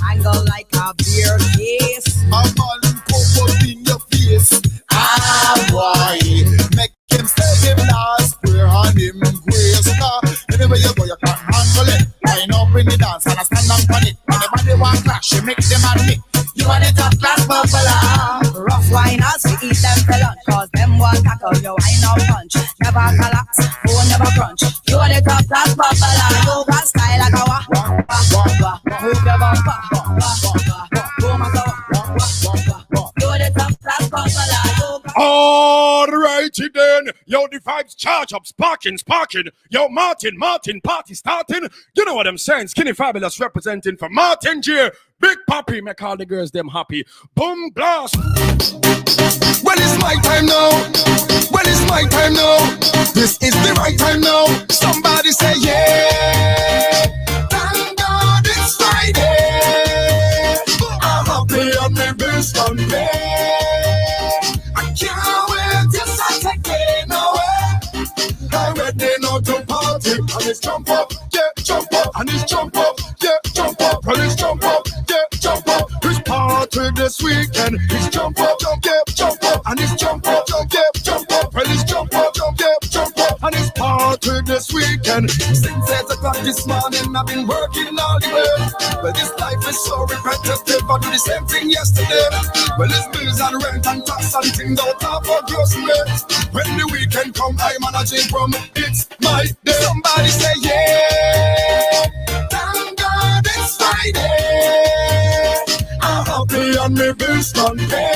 angle like a beer case. A man come up in your face. Ah, boy. Make him stay him last square and him grace. Anywhere you go, you can't handle it. Line up in the dance and I stand up on it. And the body want clash, you make them admit. You are the top class popular. Rough winers, we eat them for lunch. Cause them one tackle, you wine out punch. Never collapse, oh never crunch. You are the top class popular. You got style like a wah. Move your bumper. You are the top class popular. Alrighty then. Yo, the vibes charge up, sparking. Yo, Martin, party starting. You know what I'm saying? Skinny Fabulous representing for Martin G. Big Papi, make all the girls them happy. Boom blast. Well, it's my time now. This is the right time now. Somebody say yeah. Thank God it's Friday. I'm happy on my best Sunday. I can't wait till Saturday. No way. I'm ready now to party. And it's jump up, yeah, jump up. And it's jump up, yeah, jump up. And it's jump up, yeah, jump up. It's party this weekend. It's jump up, yeah, jump up. And it's jump up, yeah, jump up. And it's jump up, yeah, jump up. And it's party this weekend. Since 8 o'clock this morning, I've been working all the way. Well, this life is so repetitive. I do the same thing yesterday. Well, it's bills and rent and tax and things out of our groceries. When the weekend come, I'm managing from it's my day. Somebody say yeah. Thank God it's Friday. I'm happy on my best Sunday.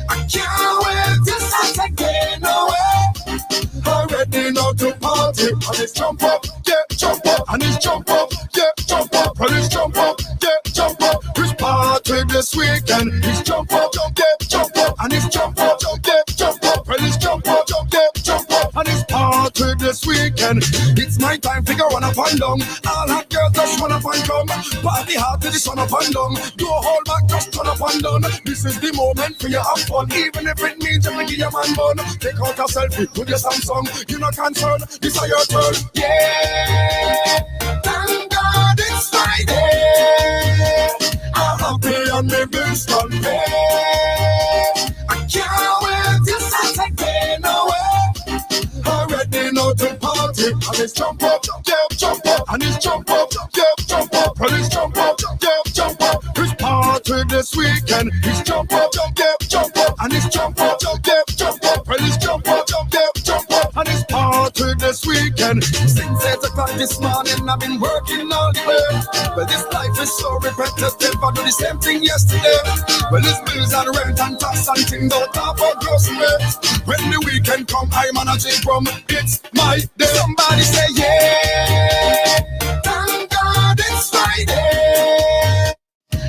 I can't wait till Saturday. No way. I'm ready now to party. And it's jump up, yeah, jump up. And it's jump up, yeah, jump up. And it's jump up, yeah, jump up. It's party this weekend. It's jump up, yeah, jump up. And it's jump up, yeah, jump up. And it's jump up, yeah, jump up. And it's party this weekend. It's my time, figure one up and down. All hot girls just run up and come. Party hard till the sun up and down. Don't hold back, just turn up and down. This is the moment for you have fun. Even if it means you give your man bun. Take out a selfie with your Samsung. You're not concerned, this is your turn. Yeah, thank God it's Friday. I'm happy on my best Sunday. I can't wait till Saturday, no way. I'm ready now to party. And it's jump up, yeah, jump up. And it's jump up, yeah, jump up. And it's jump up, yeah, jump up. It's party this weekend. It's jump up, yeah, jump up. And it's jump up, yeah, jump up. And it's jump up, yeah, jump up. And it's party this weekend. Since 8 o'clock this morning, I've been working all the way. Well, this life is so repetitive. I do the same thing yesterday. Well, it's bills and rent and tax and things out of our groceries. When the weekend come, I'm managing from it's my day. Somebody say yeah. Thank God it's Friday.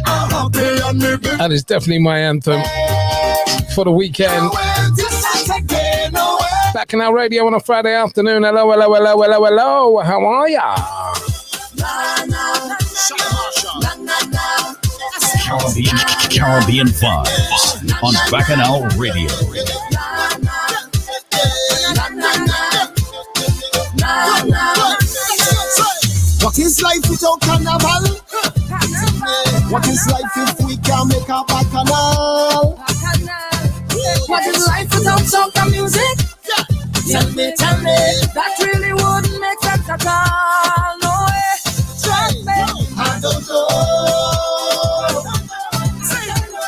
I'm happy on me. That is definitely my anthem for the weekend. Back in our radio on a Friday afternoon. Hello. How are ya? Caribbean vibes on Bacchanal Radio. What is life without carnival? What is life if we can make a bacchanal? What is life without soca music? Tell me, that really wouldn't make sense at all. No way, trust me. I don't know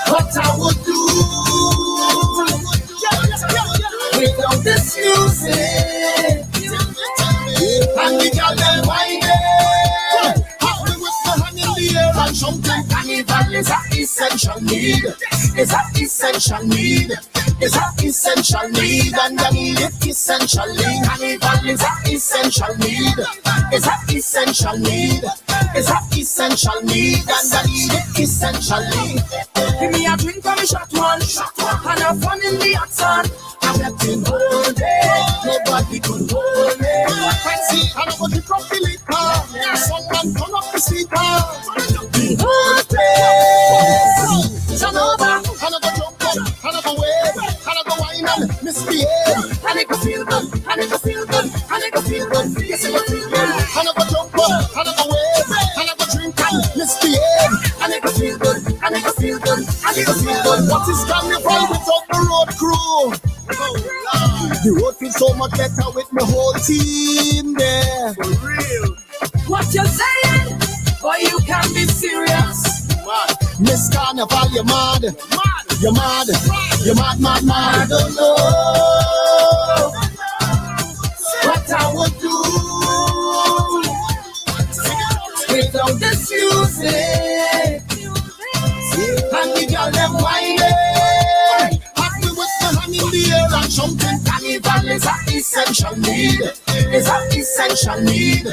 what I would do without this music. And we got them whining, happy with my hand in the air and shouting. Carnival is an essential need. It's an essential need. It's an essential need, and I need it essentially. Carnival is an essential need. It's an essential need. It's an essential need, and I need it essentially. Give me a drink from the shot one, and have fun in the action. I'm getting all day, nobody could hold me. See, I know what you can feel it, someone turn up the speaker. The whole place, turn over, and I go jump up, and I go wave, and I go wine and misbehave. And it go feel good, and it go feel good, and it go feel good. Yes, it go feel good. And I go jump up, and I go wave, and I go drink and misbehave. So much better with my whole team there. For real. What you saying? Boy, you can be serious. Miss Carnival, you mad. You mad. You mad, mad, mad. I don't know what I would do without this music. And the girl them whining. Happy with my hand in the air and jumping. Carnival is an essential need. Is an essential need.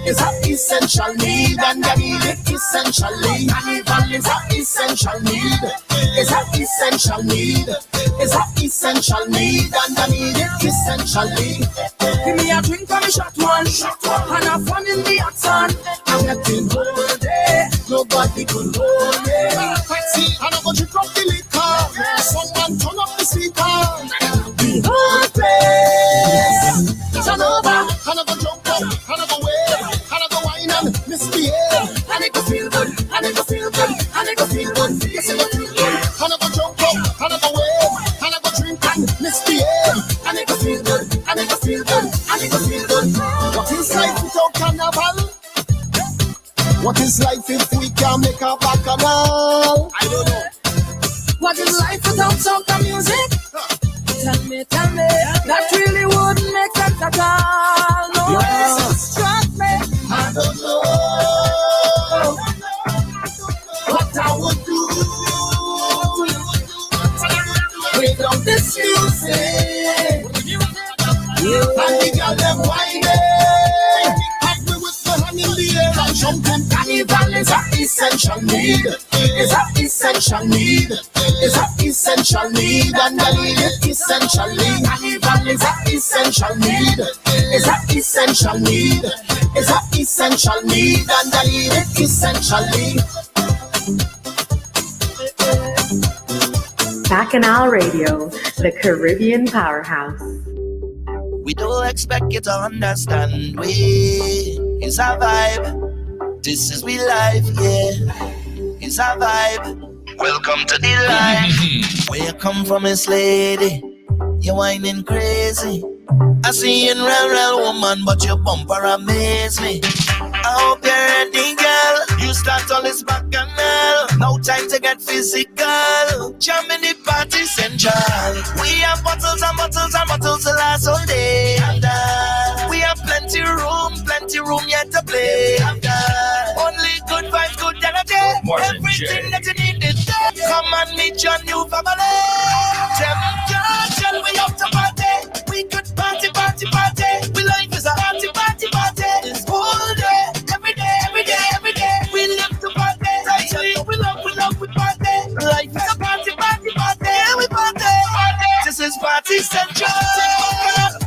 Is an essential need. And I need it essentially. Carnival is an essential need. Is an essential need. Is an essential need. And I need it essentially. Give me a drink from a shot one. And have fun in the hot sun. I'm getting hold it. Nobody could hold it. See, and I'm gonna drink up the liquor. Someone turn up the speaker. The whole place turn over. And I'm gonna jump up. And I'm gonna wave. And I'm gonna whine and misbehave. And it go feel good. And it go feel good. And it go feel good. Yes, it go feel good. And I'm gonna jump up. And I'm gonna wave. And I'm gonna drink and misbehave. And it go feel good. And it go feel good. And it go feel good. What is life without carnival? What is life if we can't make a bacchanal? I don't know. What is life without soca music? Tell me, that really wouldn't make sense at all. No, trust me, I don't know what I would do without this music. And the girl them whining. Happy with the hand in the air and jumping. Carnival is an essential need. Is an essential need. Is an essential need. And I need it essentially. Carnival is an essential need. Is an essential need. Is an essential need. And I need it essentially. Bacchanal Radio, the Caribbean powerhouse. We don't expect you to understand. It's a vibe. This is we life, yeah. It's a vibe. Welcome to the life. Where you come from, Miss Lady? You're whining crazy. I see you in real woman, but your bumper amaze me. I hope you're ready, girl. You start all this bacchanal. No time to get physical. Jam in the party central. We have bottles and bottles and bottles to last all day. We have plenty room yet to play. Only good vibes, good energy. Everything that you need is there. Come and meet your new family. Tell we up to party. We could party. We life is a party. It's all day, every day. We live to party. We love, we party. Life is a party. We party. This is Party Central.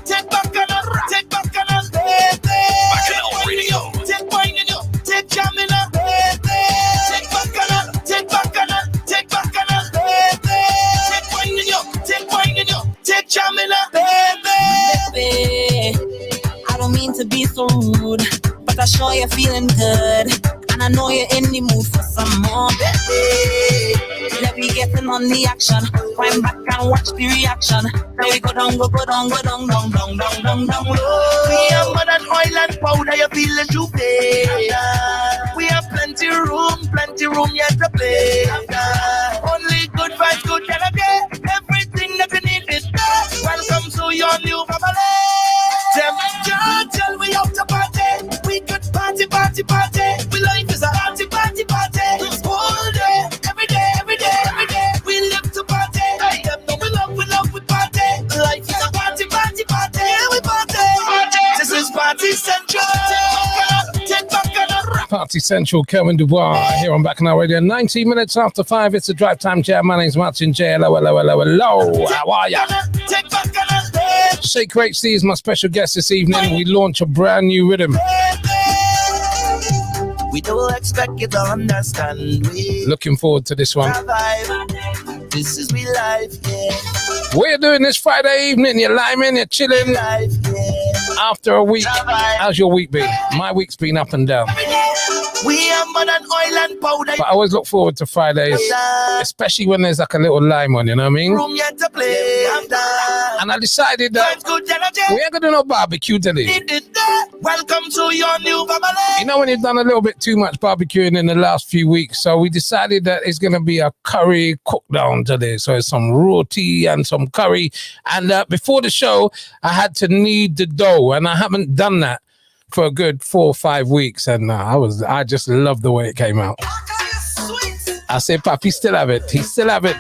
Take back on us, baby. Bacchanal Radio. Take wine in you, take jam in us, baby. Take back on us, baby. Take wine in you, take jam in us, baby. I don't mean to be so rude, but I sure you're feeling good. And I know you're in the mood for some more, baby. Let me get in on the action. Climb back and watch the reaction. Now we go down low. We have mud and oil and powder, you feel the juve. We have plenty room yet to play. Only good vibes, good energy. Everything that you need is there. Welcome to your new family. Tell we out to party. We could party. We life is a party. It's all day, every day. We live to party. We love, we party. Life is a party. We party. This is Party Central. Take back on Party Central, Kerwin Dubois here on Bacchanal Radio. 19 minutes after 5, it's a drive time jam. My name's Martin J. Hello. How are ya? Take back on us, Shake HD is my special guest this evening. We launch a brand new rhythm. We don't expect you to understand. Looking forward to this one. This is we life, yeah. We're doing this Friday evening. You're liming, you're chilling. Life, yeah. After a week, how's your week been? My week's been up and down. We have more than oil and powder. But I always look forward to Fridays, especially when there's like a little lime on, you know what I mean? Room yet to play. And I decided that we ain't gonna do no barbecue today. Welcome to your new family. You know when you've done a little bit too much barbecuing in the last few weeks, so we decided that it's gonna be a curry cook down today. So it's some roti and some curry. And before the show, I had to knead the dough, and I haven't done that for a good 4 or 5 weeks, and I just love the way it came out. I say, Pap, he still have it. He still have it.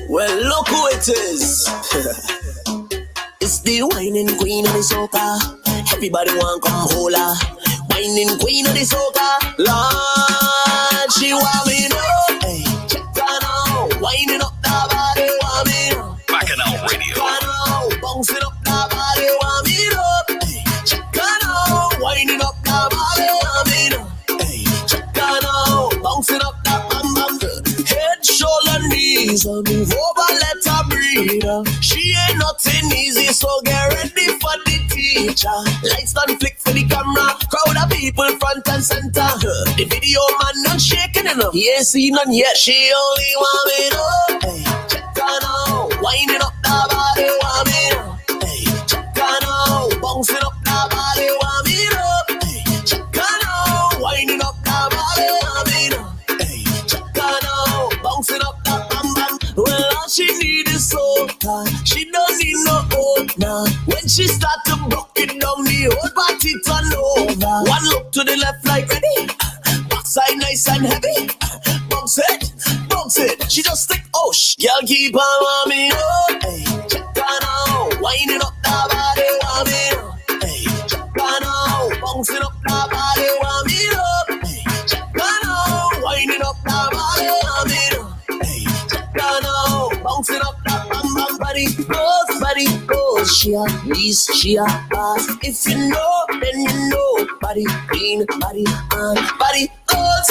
Well, look who it is. It's the whining queen of the soca. Everybody want come hold her. Whining queen of the soca. Lord, she want me know. Hey, check her now. Whining up the body, want me know. Bacchanal Radio. Check her now. Bouncing up the body, want me know. Hey, check her now. Whining up the body, want me know. Hey, check her now. Bouncing up the bam bam. Head, shoulder, knees. Move over, let her breathe. She ain't nothing easy, so get ready for the teacher. Lights done flick for the camera. Crowd of people front and center. The video man not shaking enough. He ain't seen none yet. She only want me know. Hey, check her now. Winding up the body, want me know. Hey, check her now. Bouncing up the body, want me know. Hey, check her now. Winding up the body, want me know. Hey, check her now. Bouncing up the bam bam. Well, all she need is soca. She don't need no old now. When she start to broke it down, the whole party turn over. One look to the left like ready. Backside nice and heavy. Bounce it, bounce it. She just stick, oh girl keep on mommy. Oh, hey, check her now. Winding up the body, want me know. Hey, check her now. Bouncing up the body, want me know. Hey, check her now. Winding up the body, want me know. Hey, check her now. Bouncing up the bam bam body. Body goes, she a lease, she a pass. If you know, then you know. Body clean, body on. Body goes,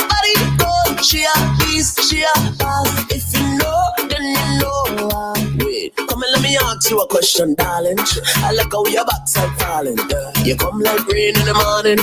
she a lease, she a pass. If you know, then you know. Wait, come and let me ask you a question, darling. I like how your backside falling. You come like rain in the morning.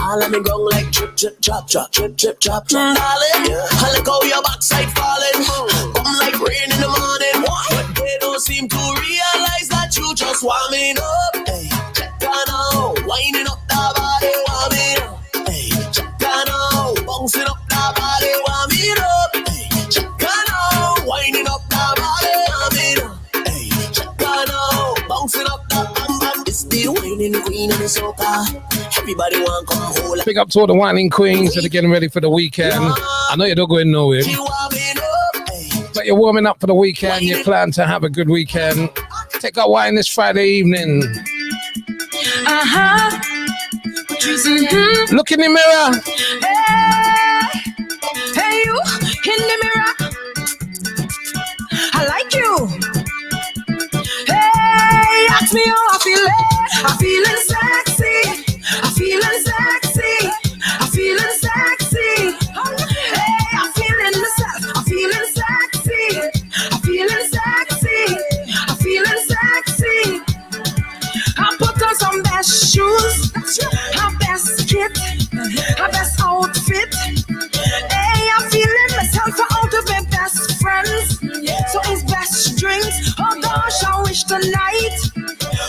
All on the ground like drip, drip, drop, drop, drip, drip, drop, drop. Darling, I like how your backside falling. Come like rain in the morning. But they don't seem to realize that you just want me up. Hey, check her now. Winding up the body, want me up. Hey, check her now. Bouncing up the body, want me up. Hey, check her now. Winding up the body, want me up. Hey, check her now. Bouncing up the bam bam. It's the whining queen of the soca. Everybody want come hold. Big up to all the whining queens that are getting ready for the weekend. I know you're not going nowhere, but you're warming up for the weekend. You plan to have a good weekend. Take a wine this Friday evening. Look in the mirror. Hey, you in the mirror. I like you. Hey, ask me how I feel. I'm feeling sexy. I'm feeling sexy. I'm feeling sexy. Hey, I'm feeling myself. I'm feeling sexy. I'm feeling sexy. I'm feeling sexy. I put on some best shoes, her best kit, her best outfit. Hey, I'm feeling myself out of my best friends. So it's best drinks. Oh gosh, I wish the night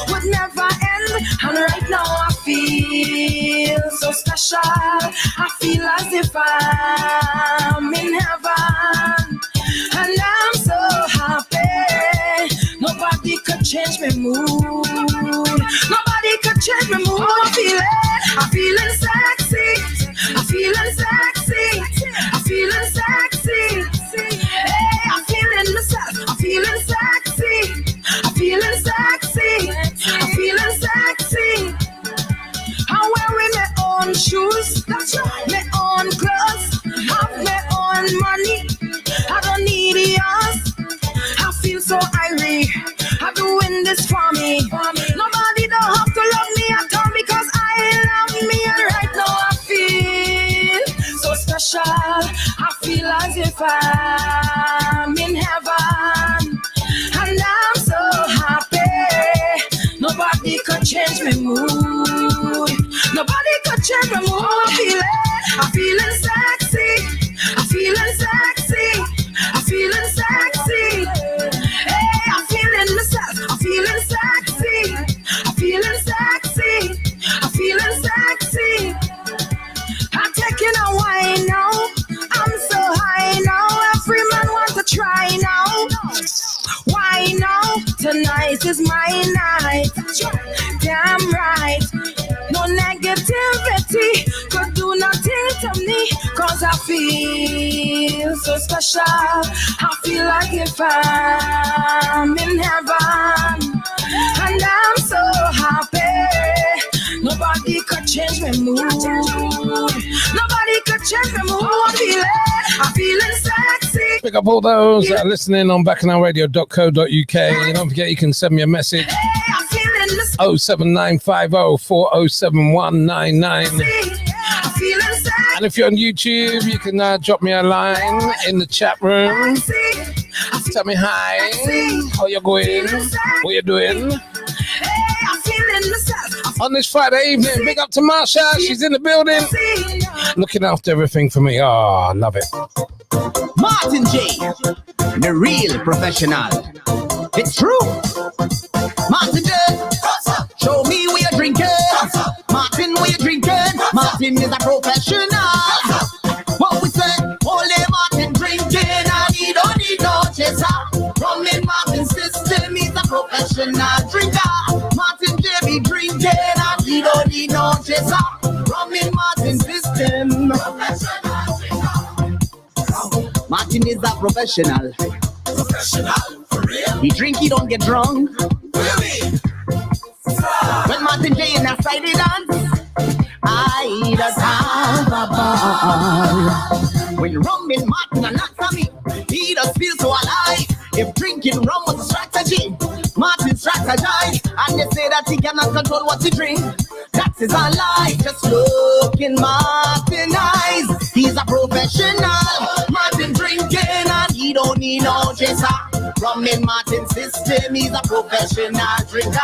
would never end. And right now I feel so special. I feel as if I'm in heaven. And I'm so happy. Nobody could change my mood. Nobody could change my mood. I'm feeling sexy. I'm feeling sexy. I'm feeling sexy. Hey, I'm feeling myself. I'm feeling sexy. I'm feeling sexy. I'm feeling sexy. I'm wearing my own shoes, my own clothes, have my own money. I don't need yours. I feel so irate. I'm doing this for me. Nobody don't have to love me at all because I love me. And right now I feel so special. I feel as if I'm in heaven. And I'm so happy. Nobody could change my mood. Nobody could change my mood. I'm feeling sexy. I'm feeling sexy. I'm feeling sexy. Hey, I'm feeling myself. I'm feeling sexy. I'm feeling sexy. I'm feeling sexy. I'm taking a wine now. I'm so high now. Every man wants to try now. Why now? Tonight is my night. Damn right. No negativity could do nothing to me. Cause I feel so special. I feel like if I'm in heaven. And I'm so happy. Nobody could change my mood. Nobody could change my mood. I'm feeling sexy. Pick up all those that are listening on bacchanalradio.co.uk. Don't forget you can send me a message. Hey, I'm feeling the 07950407199. I'm feeling sexy. And if you're on YouTube, you can drop me a line in the chat room. Tell me hi, how you going, what you doing. Hey, I'm feeling myself. On this Friday evening, big up to Marsha, she's in the building, looking after everything for me. Oh, I love it. Martin J, the real professional. It's true. Martin J, show me where you're drinking. Martin, where you drinking? Martin is a professional. What we say? Only Martin drinking, and he don't need no chaser. From in Martin's system, he's a professional drinker. Martin J be drinking, and he don't need no chaser. From in Martin's system. Martin is a professional. Professional, for real? He drink, he don't get drunk. Really? When Martin J in a Friday dance, I just have a ball. When rum in Martin and not for me, he just feel so alive. If drinking rum was a strategy, Martin strategized, and they say that he cannot control what he drink. That is a lie. Just look in Martin's eyes. He's a professional. Martin drinking and he don't need no chaser. Rum in Martin's system, he's a professional drinker.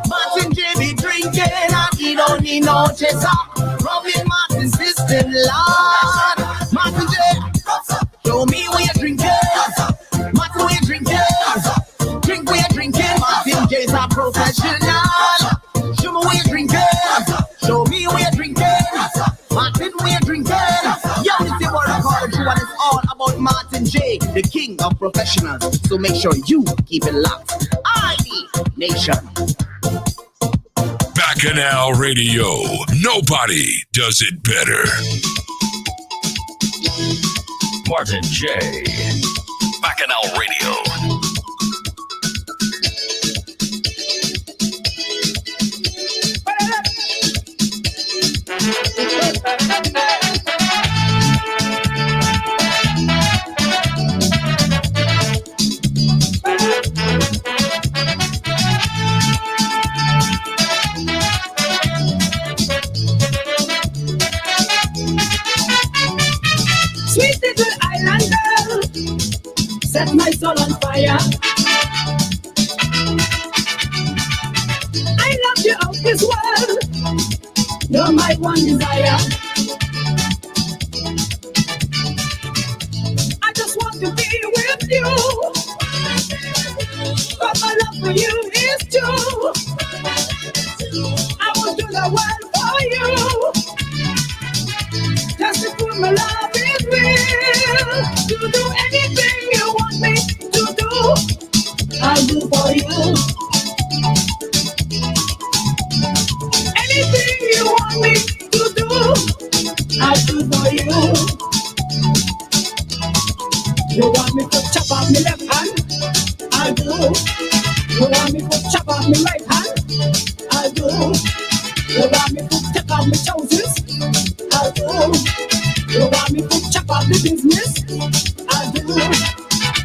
Martin J be drinking and he don't need no chaser. Rum in Martin's system, Lord. Martin J, show me where you're drinking. Martin, where you drinking? Drink where you're drinking. Martin J's a professional. Show me where you're drinking. Show me where you're drinking. Martin, where you're drinking? Yo, this is what I call you, and it's all about Martin J, the king of professionals. So make sure you keep it locked. ID Nation. Bacchanal Radio. Nobody does it better. Martin J. Bacchanal Radio. Sweet little islander, set my soul on fire. I love you of this world, you're my one desire. I just want to be with you, but my love for you is true. I will do the world for you, just to prove my love is real. To do anything you want me to do, I'll do for you. Anything you want me to do, I'll do for you. You want me to chop off my left hand, I'll do. You want me to chop off my right hand, I'll do. You want me to take off my trousers, I'll do. You want me to chop off the business, I'll do.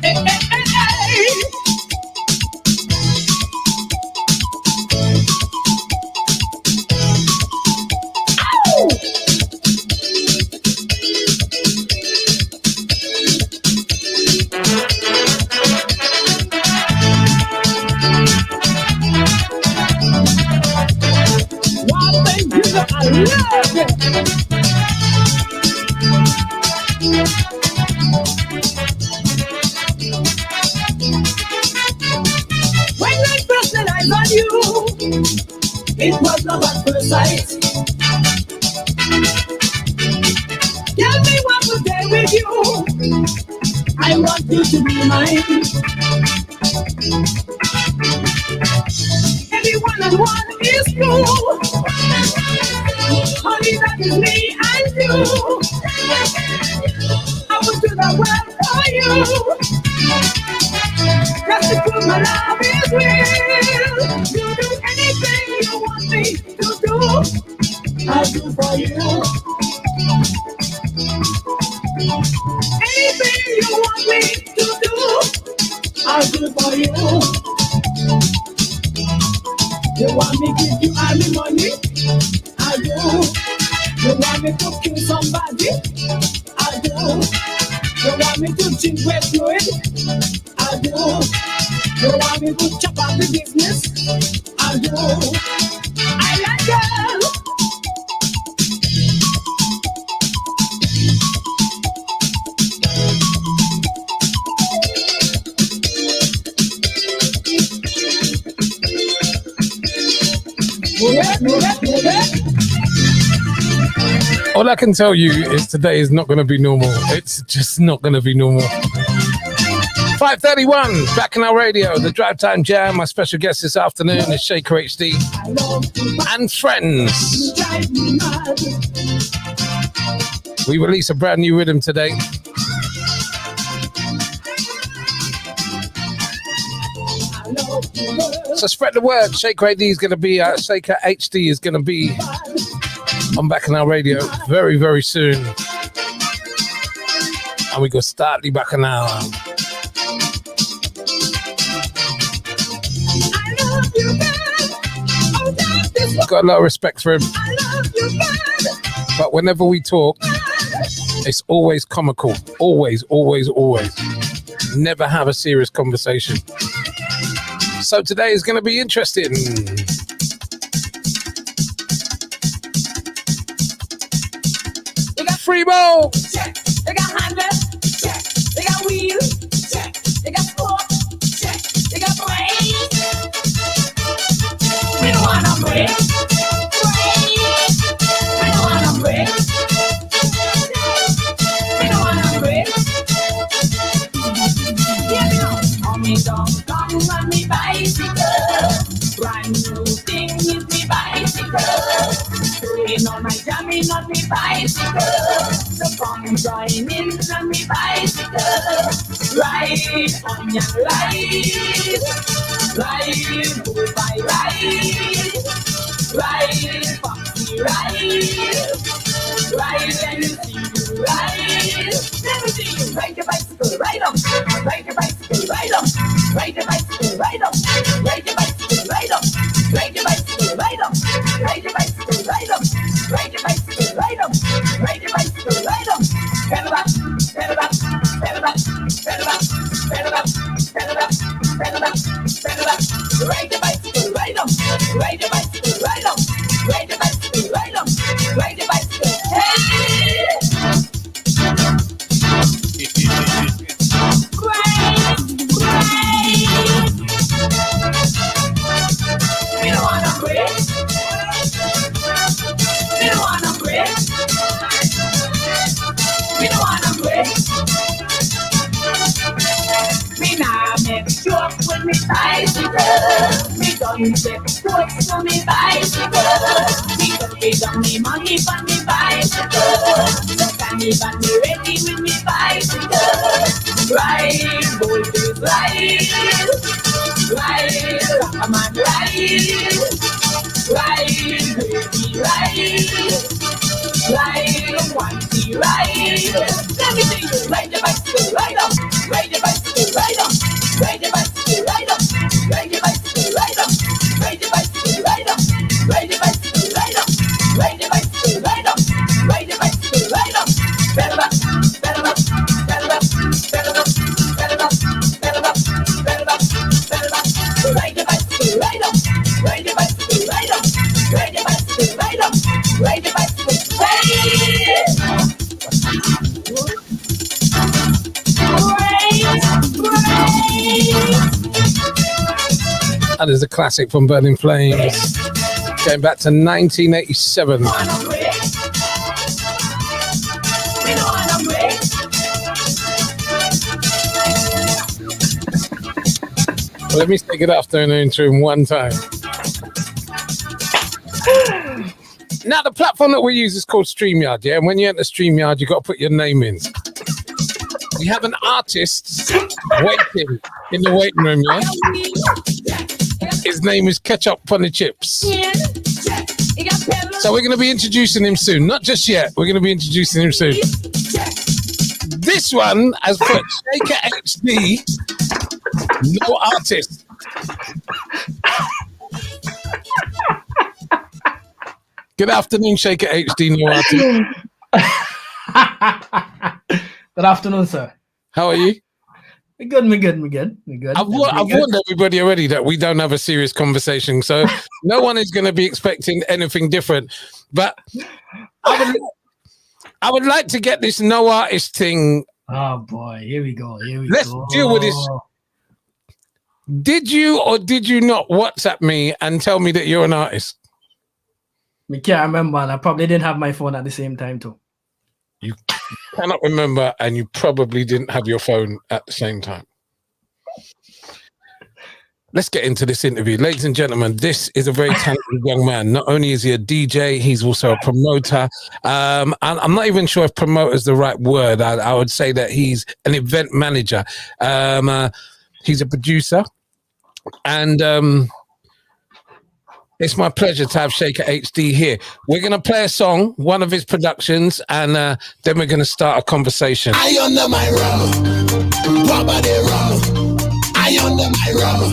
Hey, hey, hey, hey. Ow! Wow, thank you, I love it. It was love at first sight. Tell me what was there with you. I want you to be mine. Every one and one is true. Honey, that is me and you. I will do the world for you. Just to prove my love is real. You do anything you want me to do. I'll do for you. Anything you want me to do, I'll do for you. You want me to give you all the money? I do. You want me to kill somebody? I do. You want me to drink wet fluid? I do. You want me to chop up the business? I do. I like girl. All I can tell you is today is not going to be normal. It's just not going to be normal. 5:31, back in our radio, the Drive Time Jam. My special guest this afternoon is Shaker HD and friends. We release a brand new rhythm today. So spread the word. Shaker HD is going to be, Shaker HD is going to be on back in our radio very, very soon. And we go start the back now. Got a lot of respect for him. But whenever we talk, it's always comical. Always, always, always. Never have a serious conversation. So today is going to be interesting. Free ball. Check. They got handle. Check. They got wheel. Check. They got fork. Check. They got brain. We don't wanna break. We don't wanna break. We don't wanna break. Yeah, me know. On me come on me bicycle. Brand new thing is me bicycle. Doing on my jamming on me bicycle. So come join in on me bicycle. Ride on your ride. Ride, goodbye, ride. Ride, foxy, ride. Ride and you see you ride. Let me see you ride your bicycle, ride up. Ride your bicycle, ride up. Ride your bicycle, ride up. Ride your bicycle, ride up. Ride your bicycle, ride up. Ride your bicycle, ride up. Ride your bicycle, ride up. Ride your bicycle, ride up. Pedal back, pedal back, pedal back, pedal back, pedal back, pedal back, pedal back, pedal back. Ride your bicycle, ride up. Ride your bicycle, ride up. Ride your bicycle, ride up. Ride your bicycle. Hey! We don't wanna quit. We don't wanna quit. We don't wanna quit. Me nah make joke with me bicycle. Me don't take sports on me bicycle. Me don't pay down me money for me bicycle. So can even be ready with me bicycle. Ride, boys, ride. Ride, rock a man, ride. Ride, baby, ride. Ride, one tea, ride. Let me see you ride your bicycle, ride up. Ride your bicycle, ride up. Ride your bicycle, ride up. Ride your bicycle, ride up. Ride your bicycle, ride up. Ride your bicycle, ride up. Ride your bicycle, ride up. Ride your bicycle, ride up. Pedal up, pedal up, pedal up, pedal up, pedal up, pedal up, pedal up, pedal up. Ride your bicycle, ride up. Ride your bicycle, ride up. Ride your bicycle, ride up. Ride your bicycle, That is a classic from Burning Flames. Going back to 1987. Let me say good afternoon to him one time. Now, the platform that we use is called StreamYard, yeah? And when you enter StreamYard, you got to put your name in. We have an artist waiting in the waiting room, yeah? His name is Ketchup on the Chips. So we're going to be introducing him soon. Not just yet. We're going to be introducing him soon. This one has put Shaker HD, no artist. Good afternoon, Shaker HD, no artist. Good afternoon, sir. How are you? We good. I've warned everybody already that we don't have a serious conversation, so no one is going to be expecting anything different. But I would like to get this no artist thing. Oh boy, here we go. Let's deal with this. Did you or did you not WhatsApp me and tell me that you're an artist? I can't remember, and I probably didn't have my phone at the same time too. You cannot remember, and you probably didn't have your phone at the same time. Let's get into this interview. Ladies and gentlemen, this is a very talented young man. Not only is he a DJ, he's also a promoter. And I'm not even sure if promoter is the right word. I would say that he's an event manager. He's a producer. And it's my pleasure to have Shaker HD here. We're going to play a song, one of his productions, and then we're going to start a conversation. I under my rum, Baba de rum. I under my rum,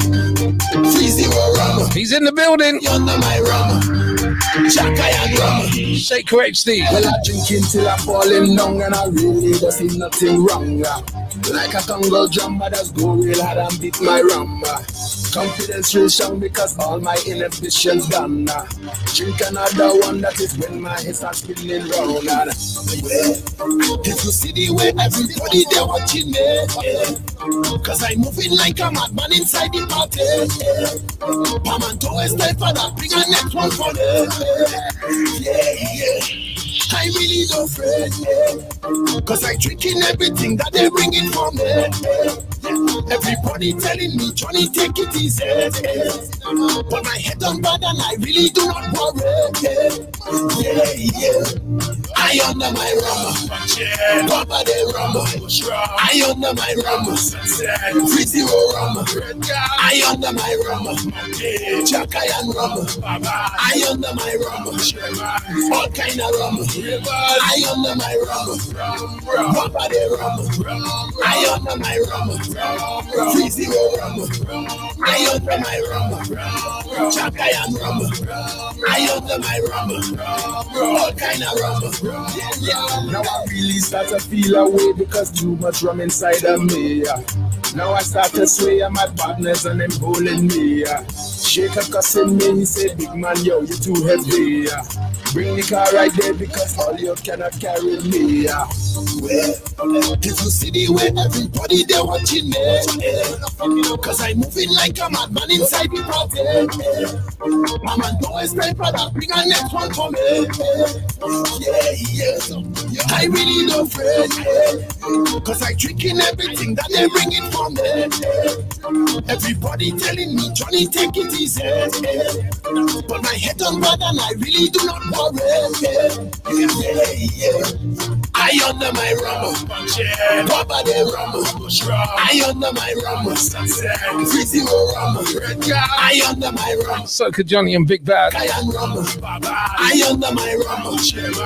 30 rum. He's in the building. Under my rum, Chaka and rum. Shaker HD. Well, I drinking till I falling down, and I really don't see nothing wrong. Like a Congo drum, but that's go real hard and beat my rum. Confidence real strong because all my inhibitions gone. Drink another one, that is when my head starts spinning round. If you see the way everybody they watching me, cause I'm moving like a madman inside the party. Pam and toe is time for that, bring a next one for me. Yeah. I really don't afraid, cause I'm drinking everything that they bring in for me. Everybody telling me, Johnny, take it easy. But my head on bad and I really do not worry. I under my rum, Baba de rum. I under my rum, 30 rum. I under my rum, Chaka and rum. I under my rum, all kind of rum. I under my rum, Baba de rum. I under my rum, 30 rum. I under my rum, Chaka and rum. I under my rum, all kind of rum. Now I really start to feel away because too much rum inside of me. Now I start to sway and my partners and them holding me. Shaker cussing me, he said, big man, yo, you too heavy. Bring the car right there because all you cannot carry me. Well, if you see the way everybody they watching me, cause I'm moving like a madman inside the party. Mama don't expect brother, bring a next one for me. Yeah. I really don't afraid, cause I'm drinking everything that they bring in for me. Everybody telling me, Johnny, take it easy. But my head on bad and I really do not worry. I under my rum, Baba de rum. I under my rum, 30 rum. I under my rum. Soca Johnny and Big Bad. I under my rum.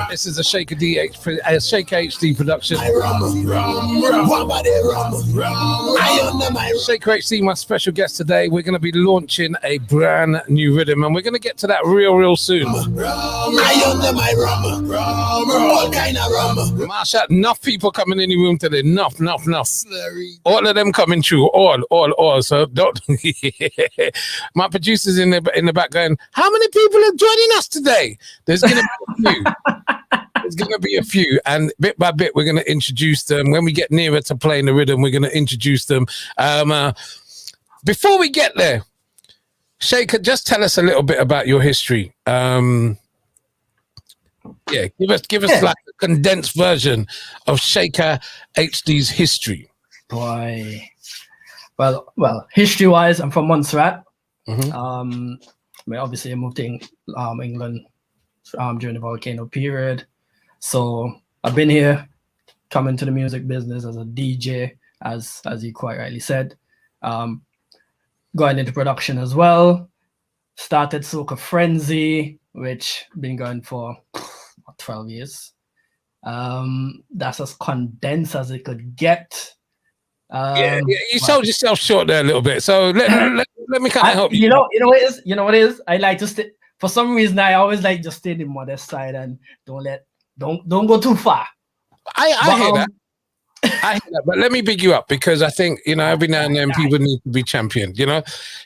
This is a Shaker HD production. Baba de rum. I under my rum. Shaker HD, my special guest today. We're going to be launching a brand new rhythm, and we're going to get to that real soon. I under my rum, all kind of rum. Marsha, enough people coming in the room today. Enough. All of them coming through. All. So don't. My producer's in the back going, how many people are joining us today? There's going to be a few. There's going to be a few, and bit by bit, we're going to introduce them. When we get nearer to playing the rhythm, we're going to introduce them. Before we get there, Shaker, just tell us a little bit about your history. Yeah, give us like a condensed version of Shaker HD's history. Boy, well, history-wise, I'm from Montserrat. Obviously, I moved to England during the volcano period, so I've been here, coming to the music business as a DJ, as you quite rightly said. Going into production as well. Started Soca Frenzy, which been going for 12 years. That's as condensed as it could get. You sold yourself short there a little bit. So let me kind of help you. You know what it is? I like to stay. For some reason, I always like just stay in the modest side and don't go too far. I hear that. I hear that, but let me big you up because I think, every now and then people need to be championed,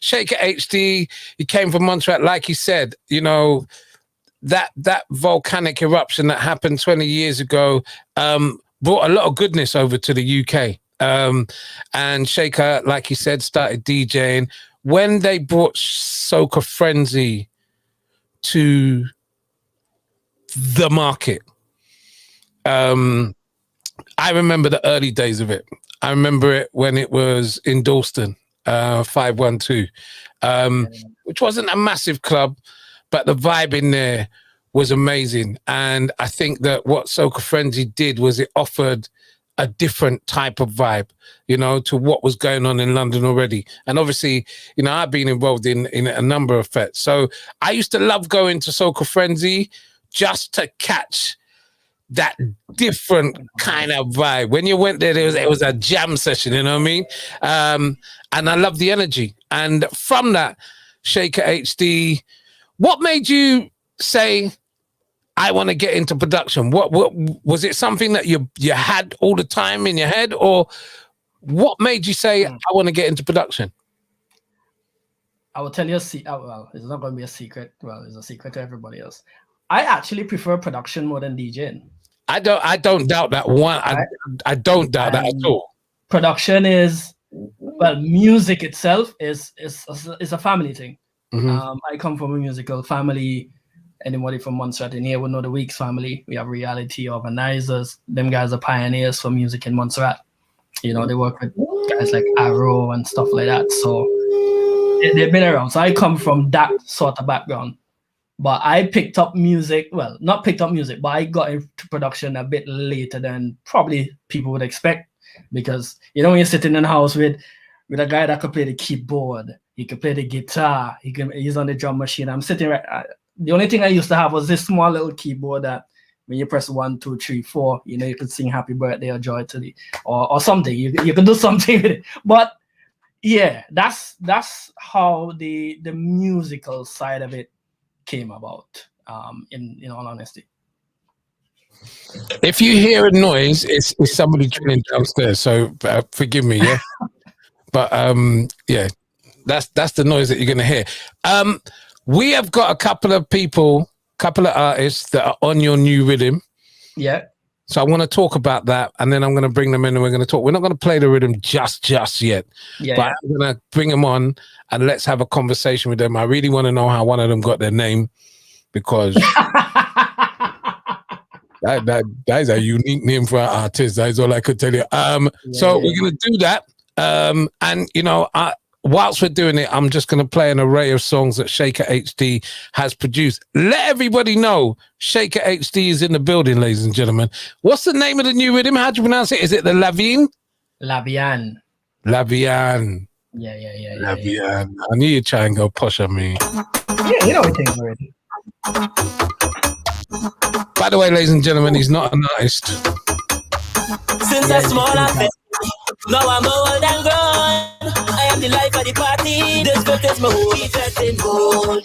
Shaker HD, he came from Montserrat, like he said, that volcanic eruption that happened 20 years ago brought a lot of goodness over to the UK. And Shaker, like he said, started DJing. When they brought Soca Frenzy to the market, I remember the early days of it. I remember it when it was in Dalston, 512, which wasn't a massive club, but the vibe in there was amazing. And I think that what Soca Frenzy did was it offered a different type of vibe, to what was going on in London already. And obviously, I've been involved in a number of fets. So I used to love going to Soca Frenzy just to catch that different kind of vibe. When you went there, it was a jam session, you know what I mean? And I love the energy. And from that, Shaker HD, what made you say, I want to get into production? What was it something that you had all the time in your head, or what made you say, I want to get into production? I will tell you well, it's not going to be a secret. Well, it's a secret to everybody else. I actually prefer production more than DJing. I don't doubt that one. I don't doubt that at all. Production is, music itself is a family thing. I come from a musical family. Anybody from Montserrat in here would know the Weeks family. We have reality organizers. Them guys are pioneers for music in Montserrat. They work with guys like Arrow and stuff like that. So they've been around. So I come from that sort of background. But I picked up music, not picked up music, but I got into production a bit later than probably people would expect. Because, when you're sitting in the house with a guy that could play the keyboard, he could play the guitar, he's on the drum machine. I'm sitting the only thing I used to have was this small little keyboard that when you press 1, 2, 3, 4, you could sing happy birthday or joy to the, or something. You could do something with it. But yeah, that's how the musical side of it came about, in all honesty. If you hear a noise, it's somebody drilling downstairs, so forgive me, yeah. But yeah, that's the noise that you're gonna hear. We have got a couple of artists that are on your new rhythm. Yeah. So I want to talk about that, and then I'm going to bring them in, and we're going to talk. We're not going to play the rhythm just yet, but I'm going to bring them on, and let's have a conversation with them. I really want to know how one of them got their name, because that is a unique name for an artist. That is all I could tell you. So we're going to do that, and whilst we're doing it, I'm just going to play an array of songs that Shaker HD has produced. Let everybody know Shaker HD is in the building, ladies and gentlemen. What's the name of the new rhythm? How do you pronounce it? Is it the Lavian? Lavian. Lavian. Yeah. Lavian. I knew you'd try and go posh on me. Yeah, you know what things already. By the way, ladies and gentlemen, he's not an artist. Since I'm small and now I'm old and grown. I am the life of the party. This foot is my whole getting gold.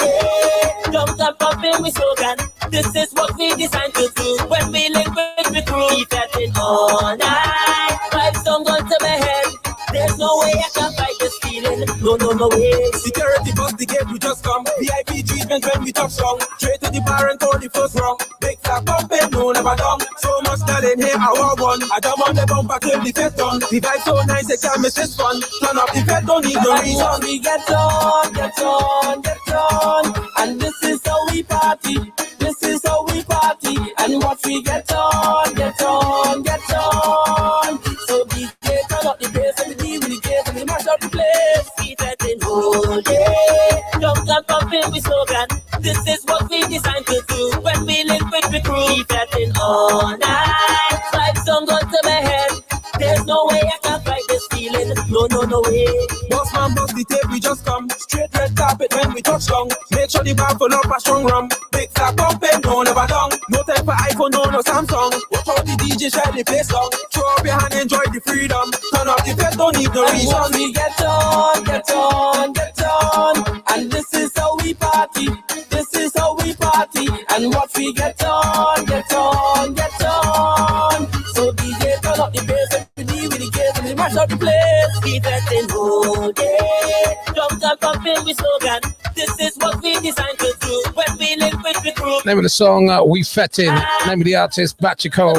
Jump and popping with slogan. This is what we designed to do. When we link with the crew, we getting all night. Vibes don't go to my head. There's no way I can fight this feeling. No way. Security bust the gate, we just come. VIP treatment when we talk strong. Straight to the bar and call the first round. Big flag pumping, no never done. So much talent. in here, our one. I jump on the bumper till the fed done. The vibe so nice, they can't miss this fun. Turn up the fed, don't need no reason. We get on, get on, get on. And this is how we party. This is how we party. And what we get on, get on, get on. So DJ turn up the bass and the D with the case and we mash up the place. Keep it in all day. Jump and pumping with slogan. This is what we designed to do. When we link with the crew, keep it in all night. Five song gun to my head. There's no way I can fight this feeling. No, no, no way. Boss man, boss the tape, we just come. Straight red carpet when we touch down. Make sure the bar full up a strong rum. Big start pumping, no never down. No time for iPhone, no Samsung. Watch out the DJ share the place down. Throw up your hand, enjoy the freedom. Turn up the fed, don't need no reason. We get on, get on, get on. And this is how we party. This is how we party. And what we get on, get on, get on. So DJ turn up the bass and we with the case and we mash up the place. Keep it in all day. Jump and pumping with slogan. This is what we designed to do. When we link with the group. Name of the song, We Fettin'. Name of the artist, Bachico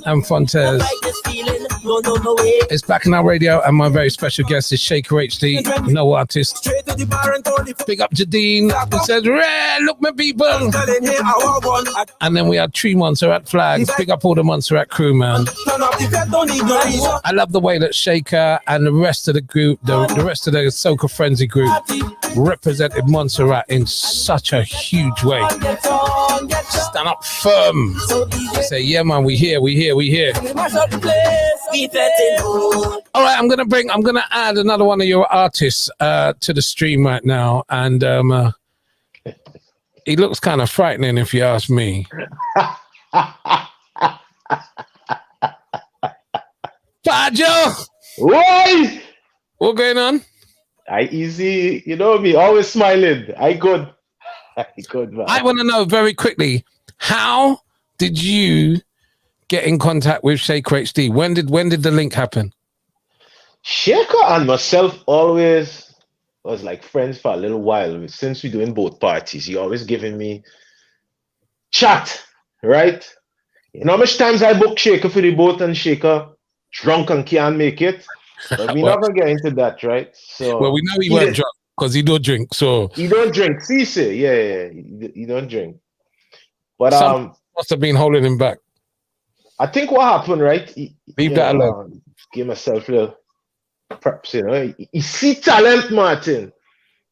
and Fontes. It's back in our radio, and my very special guest is Shaker HD, no artist. Big up Jadine, who says, "Rare, look my people." And then we had 3 Montserrat flags. Big up all the Montserrat crew, man. I love the way that Shaker and the rest of the group, the rest of the Soca Frenzy group, represented Montserrat in such a huge way. Stand up firm. Say, yeah, man, we here. All right, I'm gonna add another one of your artists to the stream right now, and he looks kind of frightening if you ask me. Fajo! Why? What going on? I easy, you know me, always smiling. I good, man. I want to know very quickly, how did you get in contact with Shaker HD? When did the link happen? Shaker and myself always was like friends for a little while. Since we're doing both parties, he always giving me chat, right? You know how much times I book Shaker for the boat and Shaker drunk and can't make it? But we're not gonna get into that, right? So well, we know he weren't drunk because he don't drink. So he don't drink. See, yeah, he don't drink. But some must have been holding him back. I think what happened, right? Leave that alone. Give myself a little props, you know. He see talent, Martin.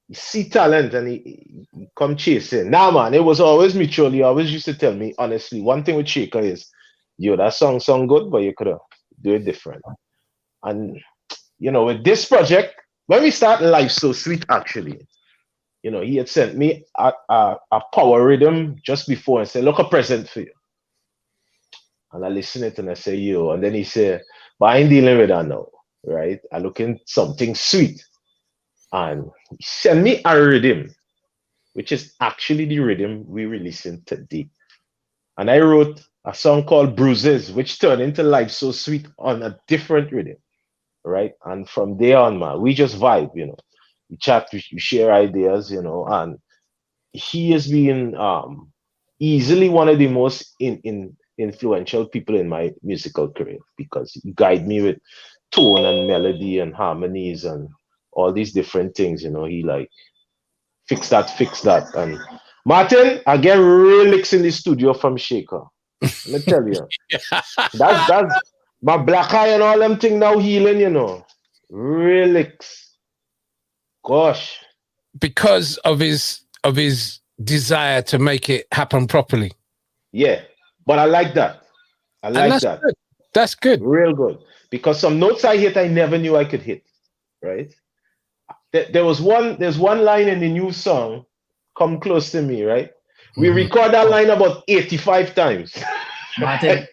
He see talent and he come chasing. Nah, man, it was always mutual. He always used to tell me, honestly, one thing with Shaker is, yo, that song good, but you could have do it different. And, you know, with this project, when we started Life So Sweet, actually, you know, he had sent me a power rhythm just before and said, look, a present for you. And I listen it and I say, yo, and then he said, but I ain't dealing with that now, right? I looking something sweet. And he sent me a rhythm, which is actually the rhythm we releasing today. And I wrote a song called Bruises, which turned into Life So Sweet on a different rhythm, right? And from there on, man, we just vibe, you know. We chat, we share ideas, you know, and he has been easily one of the most influential people in my musical career because he guided me with tone and melody and harmonies and all these different things, you know. He like fix that. And Martin, I get real licks in the studio from Shaker. Let me tell you. That's my black eye and all them thing now healing, you know. Real licks. Gosh. Because of his desire to make it happen properly. Yeah. But I like that. I like that. Good. That's good. Real good. Because some notes I hit, I never knew I could hit. Right? There's one line in the new song, Come Close to Me, right? We record that line about 85 times. Martin,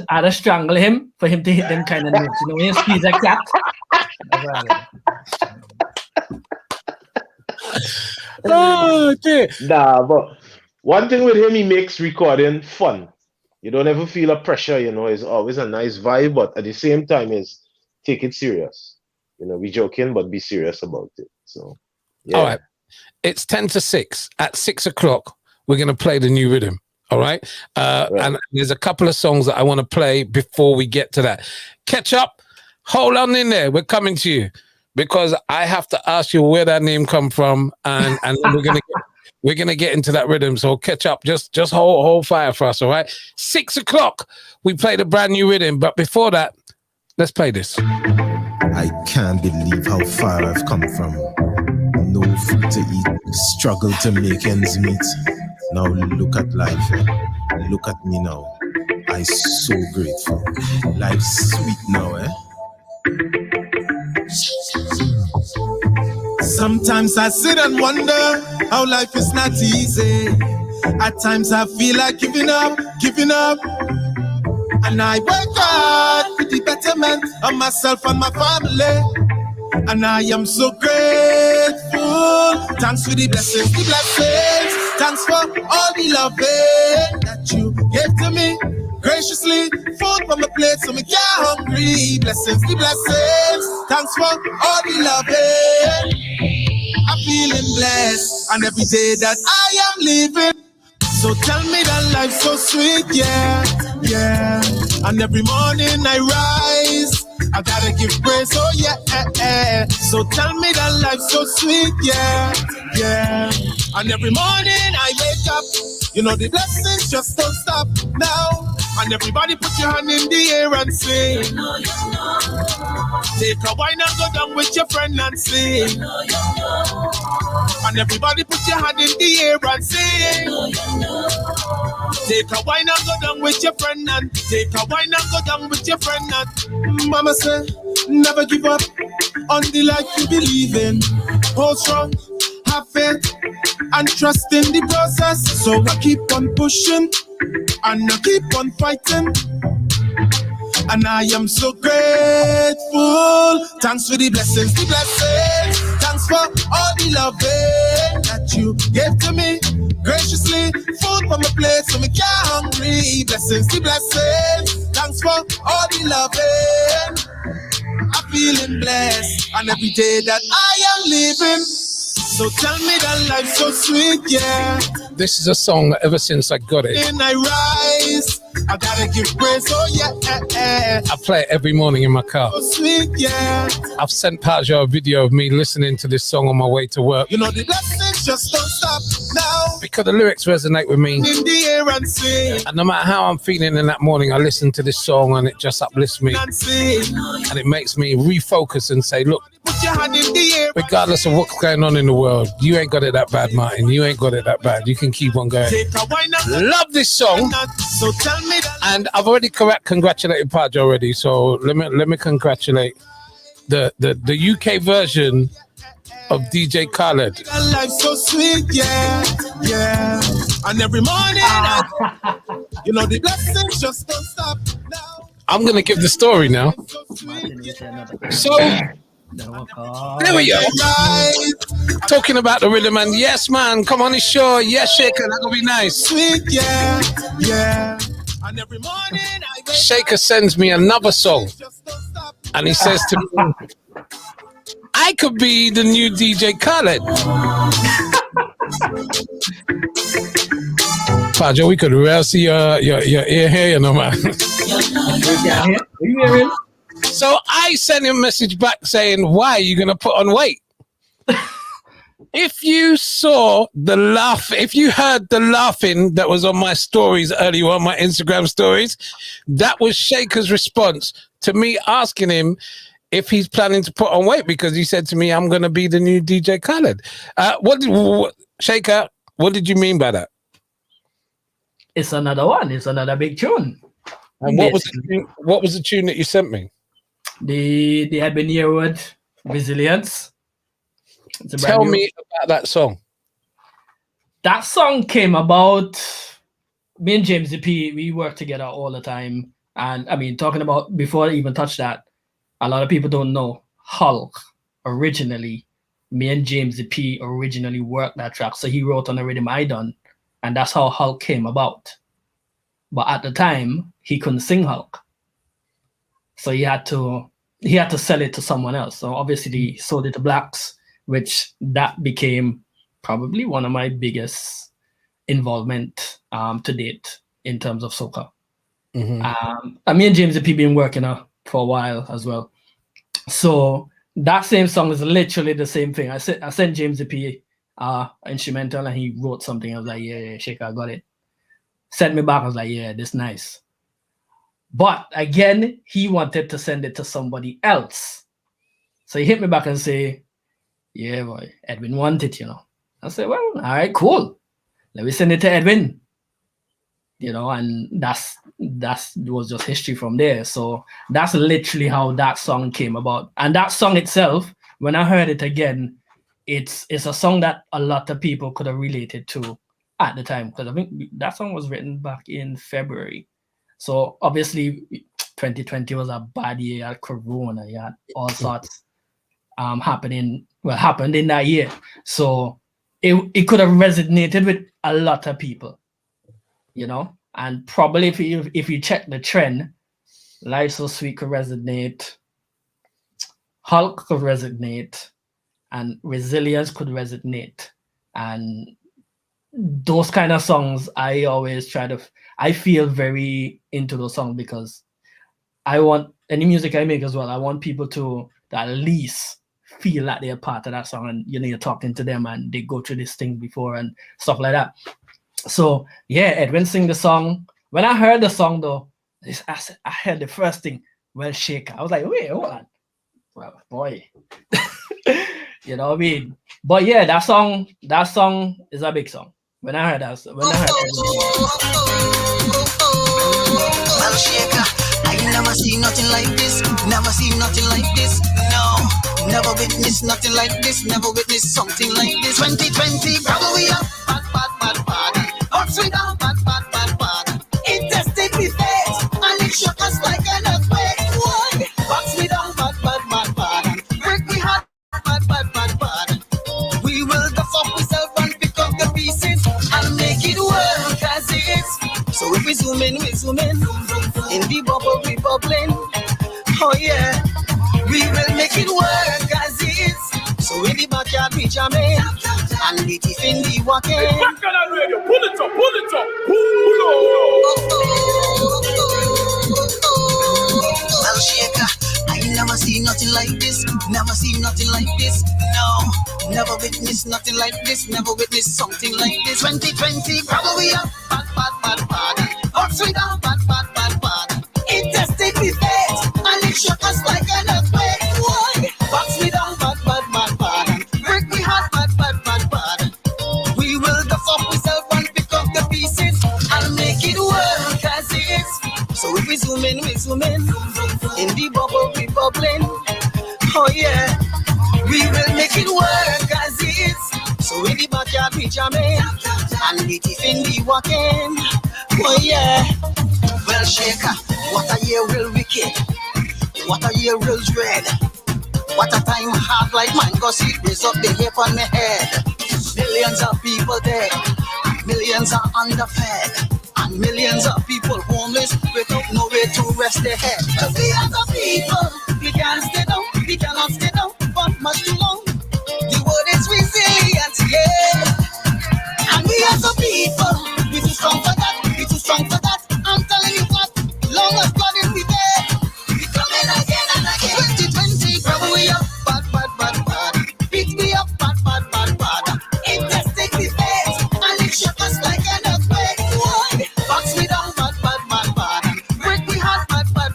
I'd strangle him for him to hit them kind of notes. You know, when you squeeze like that. Oh, dear. Nah, but one thing with him, he makes recording fun. You don't ever feel a pressure, you know. It's always a nice vibe, but at the same time, is take it serious. You know, we joking, but be serious about it. So, yeah. All right. It's 10 to 6. At 6 o'clock, we're going to play the new rhythm. All right. And there's a couple of songs that I want to play before we get to that. Catch up. Hold on in there. We're coming to you because I have to ask you where that name come from, and then we're gonna get into that rhythm. So catch up. Just hold fire for us. All right. 6 o'clock. We played a brand new rhythm, but before that, let's play this. I can't believe how far I've come from. No food to eat, struggle to make ends meet. Now look at life, look at me now. I'm so grateful. Life's sweet now, Sometimes I sit and wonder how life is not easy. At times I feel like giving up. And I work hard for the betterment of myself and my family. And I am so grateful. Thanks for the blessings. Thanks for all the loving that you gave to me. Graciously, food from the plate so me get hungry. Blessings. Thanks for all the loving. I'm feeling blessed, and every day that I am living. So tell me that life's so sweet, yeah. And every morning I rise, I gotta give praise, oh yeah. So tell me that life's so sweet, yeah. And every morning I wake up, you know the blessings just don't stop now. And everybody put your hand in the air and sing. Take a wine and go down with your friend and sing. And everybody put your hand in the air and sing. Take a wine and go down with your friend and take a wine and go down with your friend and Mama said, never give up on the life you believe in. Hold strong, have faith and trust in the process. So I keep on pushing and I keep on fighting. And I am so grateful. Thanks for the blessings. Thanks for all the loving that you gave to me. Graciously, food from my plate so me get hungry. Blessings. Thanks for all the loving. I'm feeling blessed, and every day that I am living. So tell me that life's so sweet, yeah. This is a song that ever since I got it, Then I rise, I gotta give praise, oh yeah. I play it every morning in my car. So sweet, yeah. I've sent Pajo a video of me listening to this song on my way to work. You know the blessings just don't stop now. Because the lyrics resonate with me. In the air and sing. And no matter how I'm feeling in that morning, I listen to this song and it just uplifts me. And sing. And it makes me refocus and say, look, Put your hand in the air. regardless of what's going on in the world, you ain't got it that bad, Martin. You ain't got it that bad. You can keep on going. Take a wine and Love this song. so tell me that. And I've already congratulated Pajo already. So let me congratulate the UK version of DJ Khaled. Life's so sweet, yeah. And every morning, you know the blessings just don't stop now. I'm gonna give the story now. So there we go. Talking about the rhythm, and yes, man, come on the show. Yes, Shaker, that will be nice. Sweet, yeah. And every morning Shaker sends me another song, and he says to me, I could be the new DJ Khaled. Pajo, we could really see your ear here, you know, man. So I sent him a message back saying, why are you going to put on weight? If you saw the laugh, if you heard the laughing that was on my stories earlier on my Instagram stories, that was Shaker's response to me asking him if he's planning to put on weight, because he said to me, I'm going to be the new DJ Khaled. Shaker, what did you mean by that? It's another one. It's another big tune. And what was the tune that you sent me? The Ebony Award, Resilience. Tell me about that song. That song came about, me and James P, we work together all the time. And I mean, talking about, before I even touch that, a lot of people don't know Hulk originally, me and James P originally worked that track. So he wrote on the rhythm I done. And that's how Hulk came about. But at the time, he couldn't sing Hulk. So he had to sell it to someone else. So obviously he sold it to Blacks, which that became probably one of my biggest involvement to date in terms of soca. And me and James P been working for a while as well. So that same song is literally the same thing. I sent James P instrumental and he wrote something. I was like, yeah, Shaker, I got it. Sent me back. I was like, yeah, this nice. But again, he wanted to send it to somebody else. So he hit me back and say, yeah, boy, Edwin wanted it, you know. I said, well, all right, cool. Let me send it to Edwin. You know, and that was just history from there. So that's literally how that song came about. And that song itself, when I heard it again, it's a song that a lot of people could have related to at the time, because I think that song was written back in February. So obviously 2020 was a bad year. You had Corona, you had all sorts happened in that year. So it could have resonated with a lot of people, you know. And probably if you check the trend, Life So Sweet could resonate, Hulk could resonate, and Resilience could resonate. And those kind of songs, I always I feel very into those songs, because I want any music I make as well, I want people to at least feel like they're part of that song, and you know, you're talking to them and they go through this thing before and stuff like that. So yeah, Edwin sing the song. When I heard the song though, I heard the first thing, well, Shaker. I was like, wait, hold on. Well, boy. You know what I mean? But yeah, that song is a big song. When I heard that, Well, Shaker, I never seen nothing like this. Never seen nothing like this. No, never witnessed nothing like this. Never witnessed something like this. 2020, brother, we are bad. Ups we down, bad. It tested me face, and it shook us like an earthquake. Why? Box me down, bad. Break me heart, bad. We will dust off ourselves and pick up the pieces and make it work as is. So if we zoom in, in the bubble we bubbling. Oh yeah, we will make it work as is. So in the backyard we jamming, and the thief in the walking. Back on the radio, pull it up. Well, Shaker, I never seen nothing like this. Never seen nothing like this. No, never witnessed nothing like this. Never witnessed something like this. 2020, brother, we are bad. Ups we down, bad. It tested me face, and it shook us like an earthquake. Why? Box me down, bad. Break me heart, bad. We will dust off ourselves and pick up the pieces and make it work as is. So if we zoom in, in the bubble we bubbling. Oh yeah, we will make it work as is. So in the backyard we jamming, and the thief in the walking. Oh yeah. Well, Shaker, what a year real wicked. What a year real dread. What a time hard like mine, cause it raise up the hair on my head. Millions of people dead, millions are underfed, and millions of people homeless without nowhere to rest their head. Cause we as a people, we can't stay down, we cannot stay down for much too long. The word is resilience, yeah. And we as a people, we too strong for that, I'm telling you what, long as blood in we dead, we coming again and again. 2020, brother, we up, bad. Beat me up, bad. It just take me face, and it shook us like an earthquake. Why? Box me down, bad. Break me heart, bad.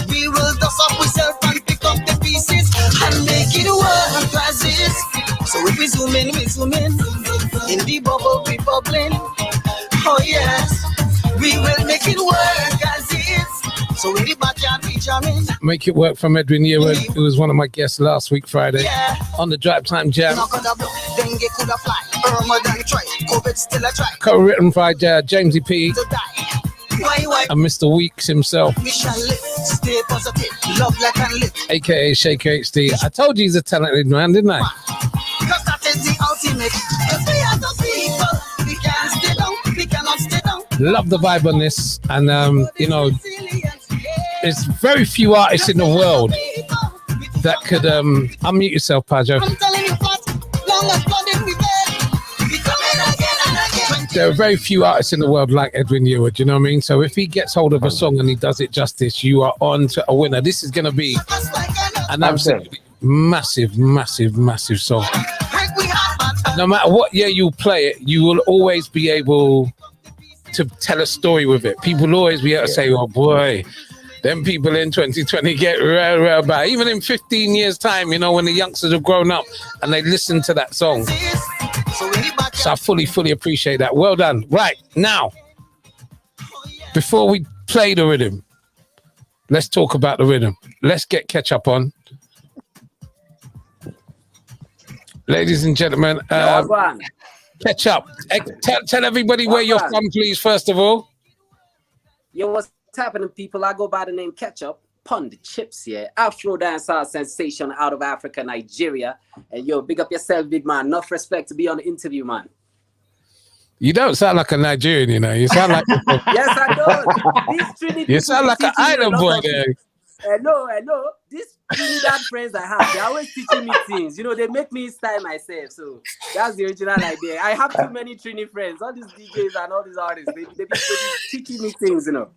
We will dust off ourselves and pick up the pieces and make it work as is. So if we zoom in, in the bubble we bubbling. Oh yes, we will make it work as is. So in the backyard we jamming. Make It Work from Edwin Yearwood, who was one of my guests last week Friday on the Drivetime Jam. Co-written by Jamesy P and Mr. Weeks himself, aka Shaker HD. I told you he's a talented man, didn't I? Because that is the ultimate. Because we are the people. We can't stay down. We cannot stay down. Love the vibe on this, and you know, there's very few artists in the world that could unmute yourself, Pajo. I'm telling you what, long as blood in we dead, we coming again and again. there are very few artists in the world like Edwin Ewart, you know what I mean? So if he gets hold of a song and he does it justice, you are on to a winner. This is going to be an absolutely massive, massive, massive song. No matter what year you play it, you will always be able to tell a story with it. People will always be able to say, oh boy, them people in 2020 get real bad. Even in 15 years' time, you know, when the youngsters have grown up and they listen to that song. So I fully appreciate that. Well done. Right, now, before we play the rhythm, let's talk about the rhythm. Let's get Ketchup on. Ladies and gentlemen, Ketchup, tell everybody where you're from, please, first of all. Yo, what's happening, people? I go by the name Ketchup, Pun the Chips, yeah. Afro dancehall sensation out of Africa, Nigeria. And yo, big up yourself, big man. Enough respect to be on the interview, man. You don't sound like a Nigerian, you know. You sound like... Yes, I know. You sound like an island boy there. Hello. These Trinidad friends I have, they're always teaching me things. You know, they make me style myself. So that's the original idea. I have too many Trini friends. All these DJs and all these artists, they be teaching me things, you know.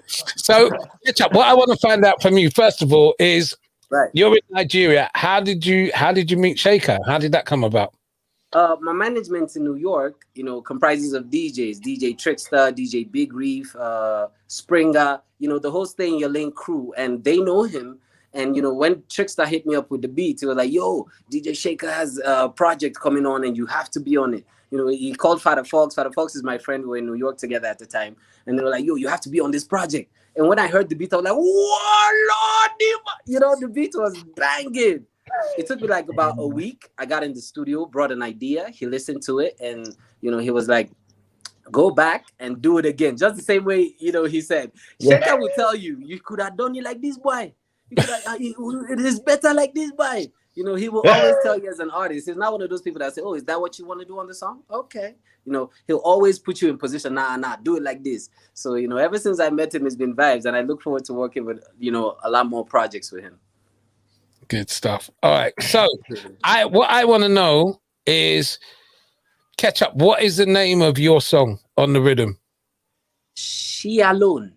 So, Ketchup, what I want to find out from you, first of all, is you're in Nigeria. How did you meet Shaker? How did that come about? My management in New York, you know, comprises of DJs, DJ Trickster, DJ Big Reef, Springer, you know, the whole Stay in Your Lane crew, and they know him. And, you know, when Trickster hit me up with the beat, he was like, yo, DJ Shaker has a project coming on and you have to be on it. You know, he called Father Fox. Father Fox is my friend. We were in New York together at the time. And they were like, yo, you have to be on this project. And when I heard the beat, I was like, whoa, Lord, you know, the beat was banging. It took me like about a week. I got in the studio, brought an idea. He listened to it. And, you know, he was like, go back and do it again. Just the same way, you know, he said, Shaker will tell you, you could have done it like this, boy. It is better like this, boy. You know, he will always tell you as an artist. He's not one of those people that say, oh, is that what you want to do on the song? Okay. You know, he'll always put you in position, nah, do it like this. So, you know, ever since I met him, it's been vibes. And I look forward to working with, you know, a lot more projects with him. Good stuff. All right. So what I want to know is, Ketchup, what is the name of your song on the rhythm? She Alone.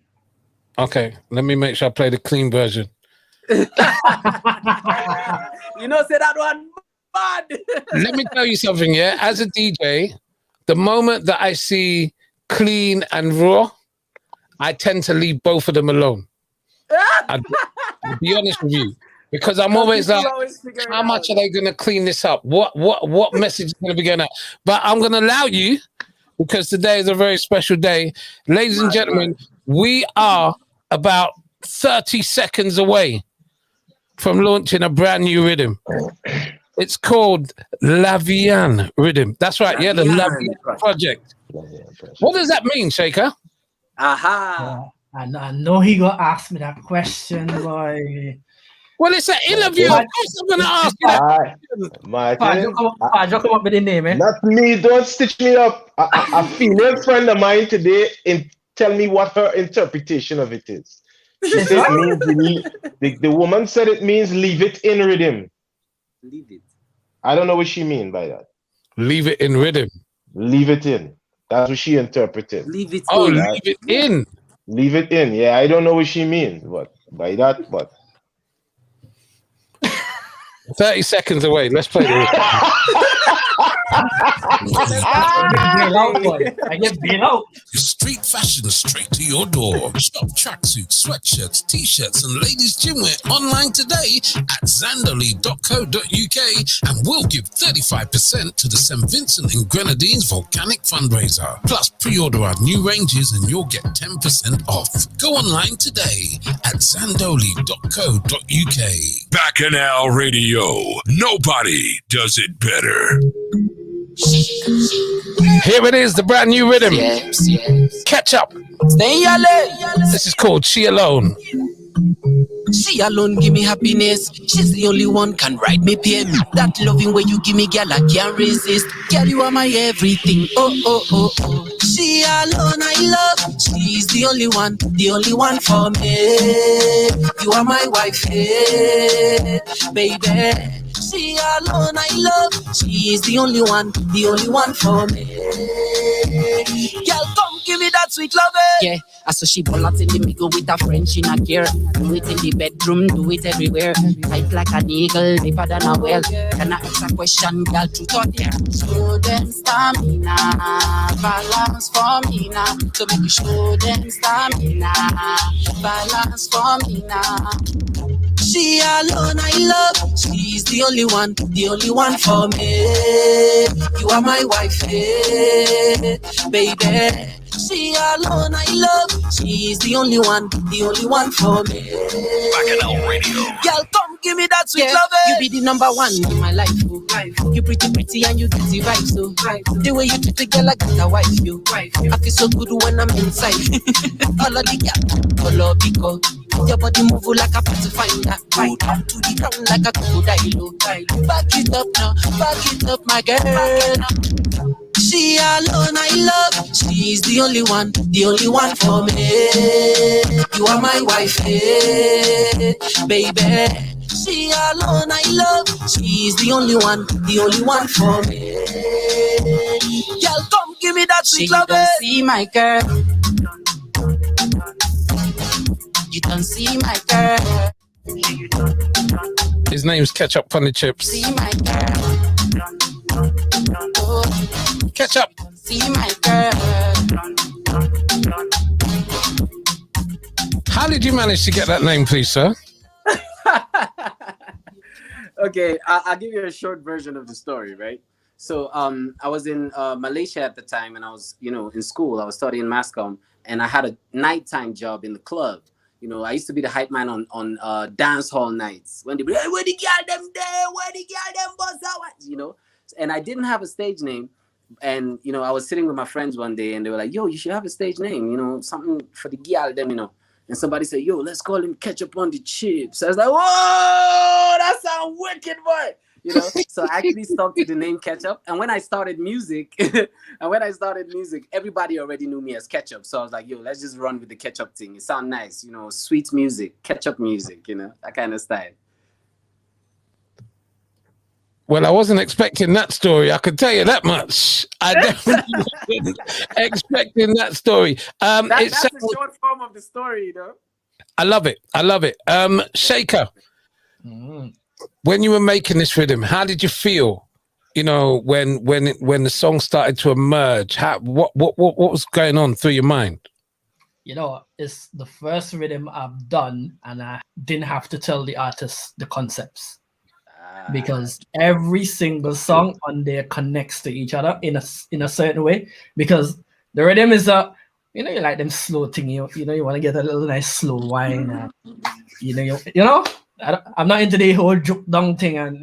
Okay. Let me make sure I play the clean version. You know, say that one bad. Let me tell you something, yeah? As a DJ, the moment that I see clean and raw, I tend to leave both of them alone. I'll be honest with you. Because I'm always like, how much are they going to clean this up? What message is going to be going out? But I'm going to allow you, because today is a very special day. Ladies and gentlemen, we are about 30 seconds away from launching a brand new rhythm. It's called Lavian Rhythm. That's right, yeah, the Lavian Project. What does that mean, Shaker? Aha. I know he gonna ask me that question, boy. Well, it's an interview. Of course I'm going to ask you that. Martin, come up with the name, eh? Not me. Don't stitch me up. A female friend of mine today tell me what her interpretation of it is. She said it means the woman said it means leave it in rhythm. Leave it. I don't know what she mean by that. Leave it in rhythm. Leave it in. That's what she interpreted. Leave it in. Leave it in. Leave it in. Yeah, I don't know what she means, but by that, but 30 seconds away. Let's play this. I get bailed out. Street fashion straight to your door. Shop tracksuits, sweatshirts, t-shirts, and ladies' gymwear online today at zandoli.co.uk, and we'll give 35% to the St. Vincent and Grenadines Volcanic Fundraiser. Plus, pre-order our new ranges and you'll get 10% off. Go online today at zandoli.co.uk. Bacchanal Radio. Nobody does it better. Here it is, the brand new rhythm. Yes. Ketchup. Stay in your lane. This is called She Alone. She alone give me happiness. She's the only one can write me pain. That loving way you give me, girl, I can't resist. Girl, you are my everything. Oh. She alone I love. She's the only one for me. You are my wife, baby. She alone I love. She's the only one for me. Girl, come give me that sweet loving. Yeah, I saw she ball out in the middle with a friend, she not care. Do it in the bedroom, do it everywhere. Tight like an eagle, deeper than a well. Can I ask a question, girl, truth or dare? Show them stamina, balance for me now. So make you show them stamina, balance for me now. She alone I love. She's the only one for me. You are my wife, baby. She alone I love. She's the only one for me. Bacchanal Radio. Girl, come give me that sweet love. You be the number one in my life, oh. You pretty and you get the vibe, so the way you treat the girl, I got a wife, you. I feel so good when I'm inside. All of the girl, all of because your body move like a pacifier. Go down to the ground like a crocodile. Back it up now, back it up, my girl. She alone I love. She's the only one for me. You are my wife, baby. She alone I love. She's the only one for me. Girl, come give me that sweet love. You don't see my girl. You don't see my girl. His name's Ketchup Funny Chips. See my girl. Oh. Ketchup. See my girl. How did you manage to get that name, please, sir? Okay, I'll give you a short version of the story, right? So I was in Malaysia at the time, and I was, in school. I was studying mass comm, and I had a nighttime job in the club. I used to be the hype man on dance hall nights. When they be, hey, where the girl them there? Where the girl them buzz out? And I didn't have a stage name. And, I was sitting with my friends one day, and they were like, yo, you should have a stage name, something for the girl them, And somebody said, yo, let's call him Ketchup on the Chips. I was like, whoa, that sounds wicked, boy. So I actually stuck to the name Ketchup. And when I started music, everybody already knew me as Ketchup. So I was like, yo, let's just run with the Ketchup thing. It sounds nice, sweet music, Ketchup music, that kind of style. Well, I wasn't expecting that story. I can tell you that much. I definitely wasn't expecting that story. That's the short form of the story, I love it. Shaker, when you were making this rhythm, how did you feel? When the song started to emerge, what was going on through your mind? It's the first rhythm I've done, and I didn't have to tell the artist the concepts. Because every single song on there connects to each other in a certain way. Because the rhythm is you like them slow thing. You want to get a little nice slow whine. I'm not into the whole juke down thing, and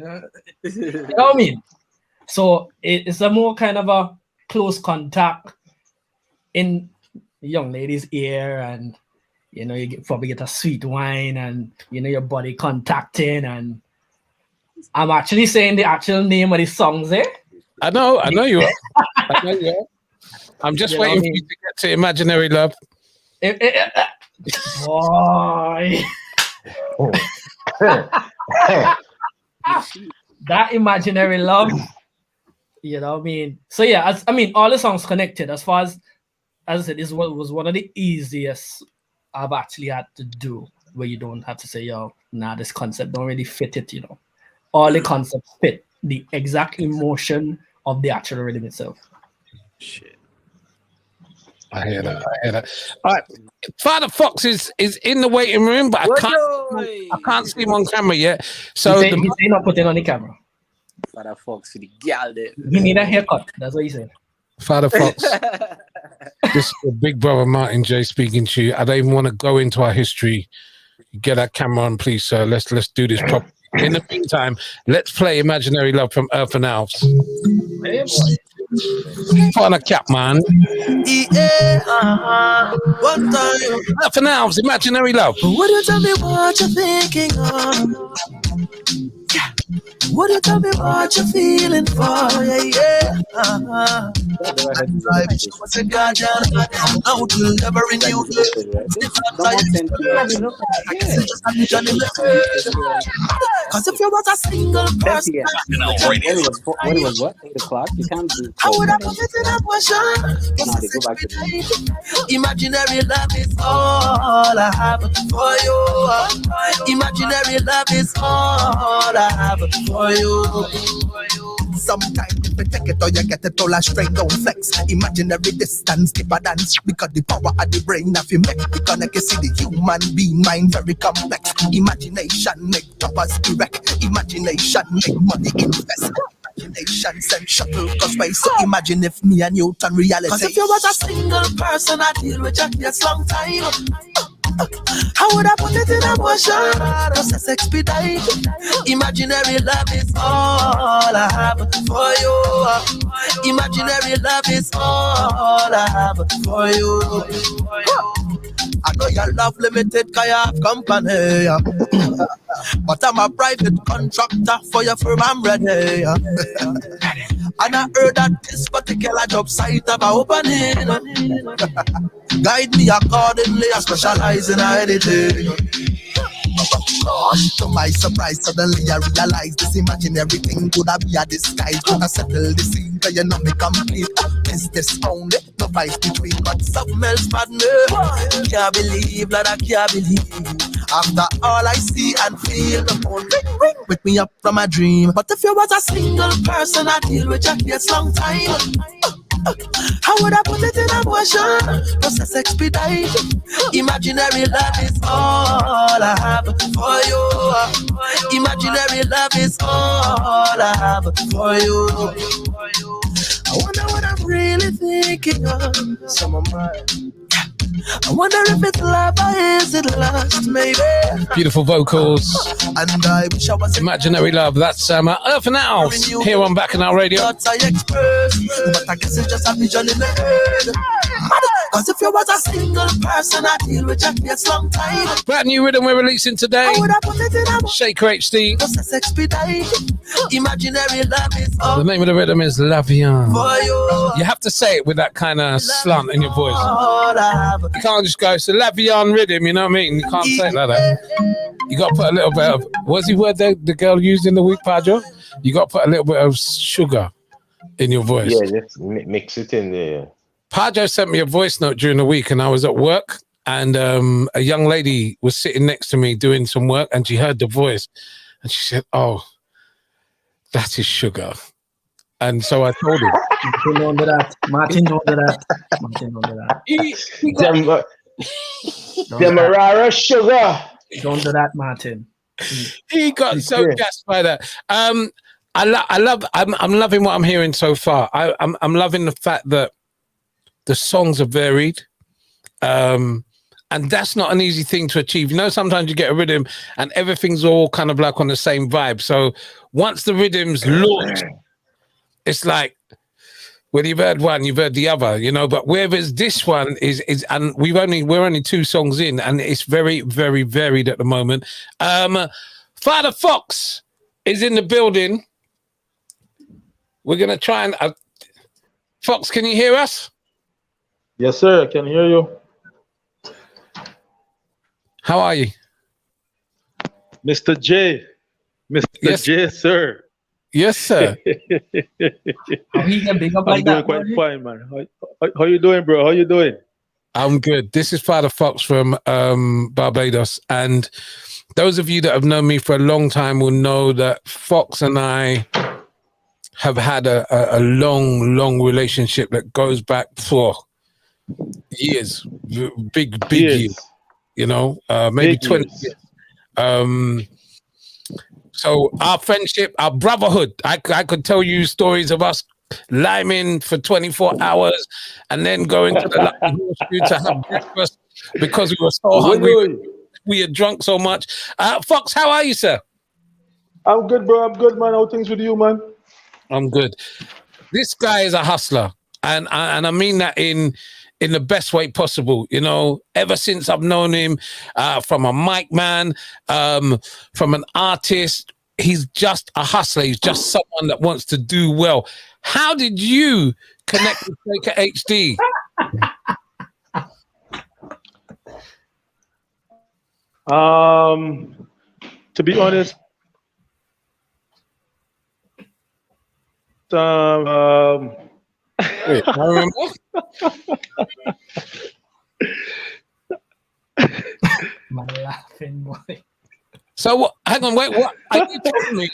you know what I mean. So it's a more kind of a close contact in the young lady's ear, and you probably get a sweet whine, and your body contacting, and I'm actually saying the actual name of the songs there. I know you are. I'm just waiting for you to get to Imaginary Love. Boy. That Imaginary Love. You know what I mean? So yeah, all the songs connected. As far as I said, this was one of the easiest I've actually had to do, where you don't have to say, this concept don't really fit it, All the concepts fit the exact emotion of the actual rhythm itself. Shit. I hear that. All right. Father Fox is in the waiting room, but I can't see him on camera yet. So he's not putting on the camera. Father Fox for the girl there. He need a haircut. That's what he said. Father Fox. This is your big brother Martin J speaking to you. I don't even want to go into our history. Get that camera on, please, sir. Let's do this properly. In the meantime, let's play Imaginary Love from Earth and Elves. Hey, boy. Put on a cap, man. One time. Earth and Elves, Imaginary Love. Would you tell me what you're thinking of? Would you tell me what you're feeling for? Yeah. I wish I was a guardian. I would never renew Cause if you was a single person, when it was what? 8 o'clock? You can't do. I would have put it in a question. No, they go back to the Imaginary love is all I have for you. Imaginary love is all I have for you. Sometimes if you take it or you get it all straight, don't flex. Imaginary distance, deeper than because the power of the brain of you make the connect. You see the human being mind very complex. Imagination make toppers erect. Imagination make money invest. Imagination send shuttle to space. So imagine if me and you turn reality. Cause if you was a single person, I deal with you this long time. How would I put it in a motion? Process expedite. Imaginary love is all I have for you. Imaginary love is all I have for you. I know your love limited cause you have company. But I'm a private contractor for your firm, I'm ready. And I heard that this particular job site have a opening. Guide me accordingly, I specialize in editing. To my surprise, suddenly I realized this imaginary thing could have be a disguise. Could have settled the scene, cause you know me complete. Is this only the vice between but something else bad me? Can't believe, Lord, I can't believe. After all I see and feel, the phone ring, ring, wake me up from a dream. But if you was a single person, I deal with your case long time. How would I put it in a motion? Process expedite. Imaginary love is all I have for you. Imaginary love is all I have for you. I wonder what I'm really thinking of. Some of mine. I wonder if it's love or is it lust, maybe. Beautiful vocals. And I wish I was Imaginary Love. That's Earth and House here on Back in Our Radio. Thoughts I express, but I guess it's just a vision in the head. Cause if you was a single person, I deal with your case long time. Brand new rhythm we're releasing today. I would have put it in a Shaker HD. process expedite. Imaginary love is all The name of the rhythm is Lavian. for you. You have to say it with that kind of slant in your voice. All I have. You can't just go, it's a Lavian rhythm, you know what I mean? You can't say it like that. You got to put a little bit of, what's the word the girl used in the week, Padjo? You got to put a little bit of sugar in your voice. Yeah, just mix it in there. Padjo sent me a voice note during the week and I was at work and a young lady was sitting next to me doing some work and she heard the voice and she said, oh, that is sugar. And so I told her. Martin, don't do that. Martin, don't do that. Martin, don't do that. Demerara sugar. Don't do that, Martin. He got so gassed by that. I'm loving what I'm hearing so far. I'm loving the fact that the songs are varied. And that's not an easy thing to achieve. You know, sometimes you get a rhythm and everything's all kind of like on the same vibe. So once the rhythm's launched, it's like, well, you've heard one, you've heard the other, you know, but whereas this one is and we're only 2 songs in and it's very, very varied at the moment. Father Fox is in the building. We're going to try and... Fox, can you hear us? Yes, sir. I can hear you. How are you? Mr. J. Mr. Yes. J, sir. Yes, sir. How he get big up I'm like doing that? quite fine, man. How you doing, bro? How you doing? I'm good. This is Father Fox from Barbados. And those of you that have known me for a long time will know that Fox and I have had a long, long relationship that goes back for years. Big years. You know, maybe 20 years. So our friendship, our brotherhood, I could tell you stories of us liming for 24 hours and then going to the horseshoe to have breakfast because we were so hungry. We had drunk so much. Fox, how are you, sir? I'm good, bro. I'm good, man. How things with you, man? I'm good. This guy is a hustler. And I mean that in the best way possible. You know, ever since I've known him, from a mic man, from an artist, he's just a hustler. He's just someone that wants to do well. How did you connect with Shaker HD? To be honest, Wait, I remember. My laughing boy. So what? Hang on, wait. What are you telling me?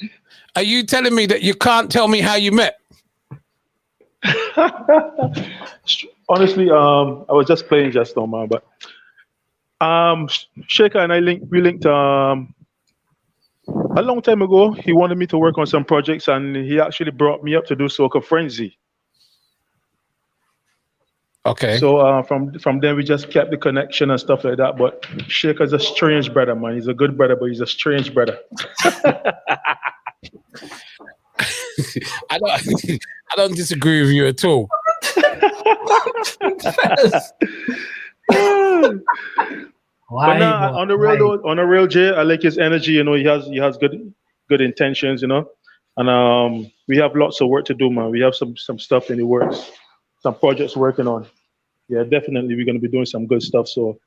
Are you telling me that you can't tell me how you met? honestly, I was just playing just now, man. But Shaker and I linked a long time ago. He wanted me to work on some projects, and he actually brought me up to do Soca Frenzy. Okay. So from then we just kept the connection and stuff like that. But Shaker's a strange brother, man. He's a good brother, but he's a strange brother. I don't disagree with you at all. But nah, on the real Jay, I like his energy. You know, he has good intentions. You know, and we have lots of work to do, man. We have some stuff in the works, some projects working on. Yeah, definitely, we're gonna be doing some good stuff. So,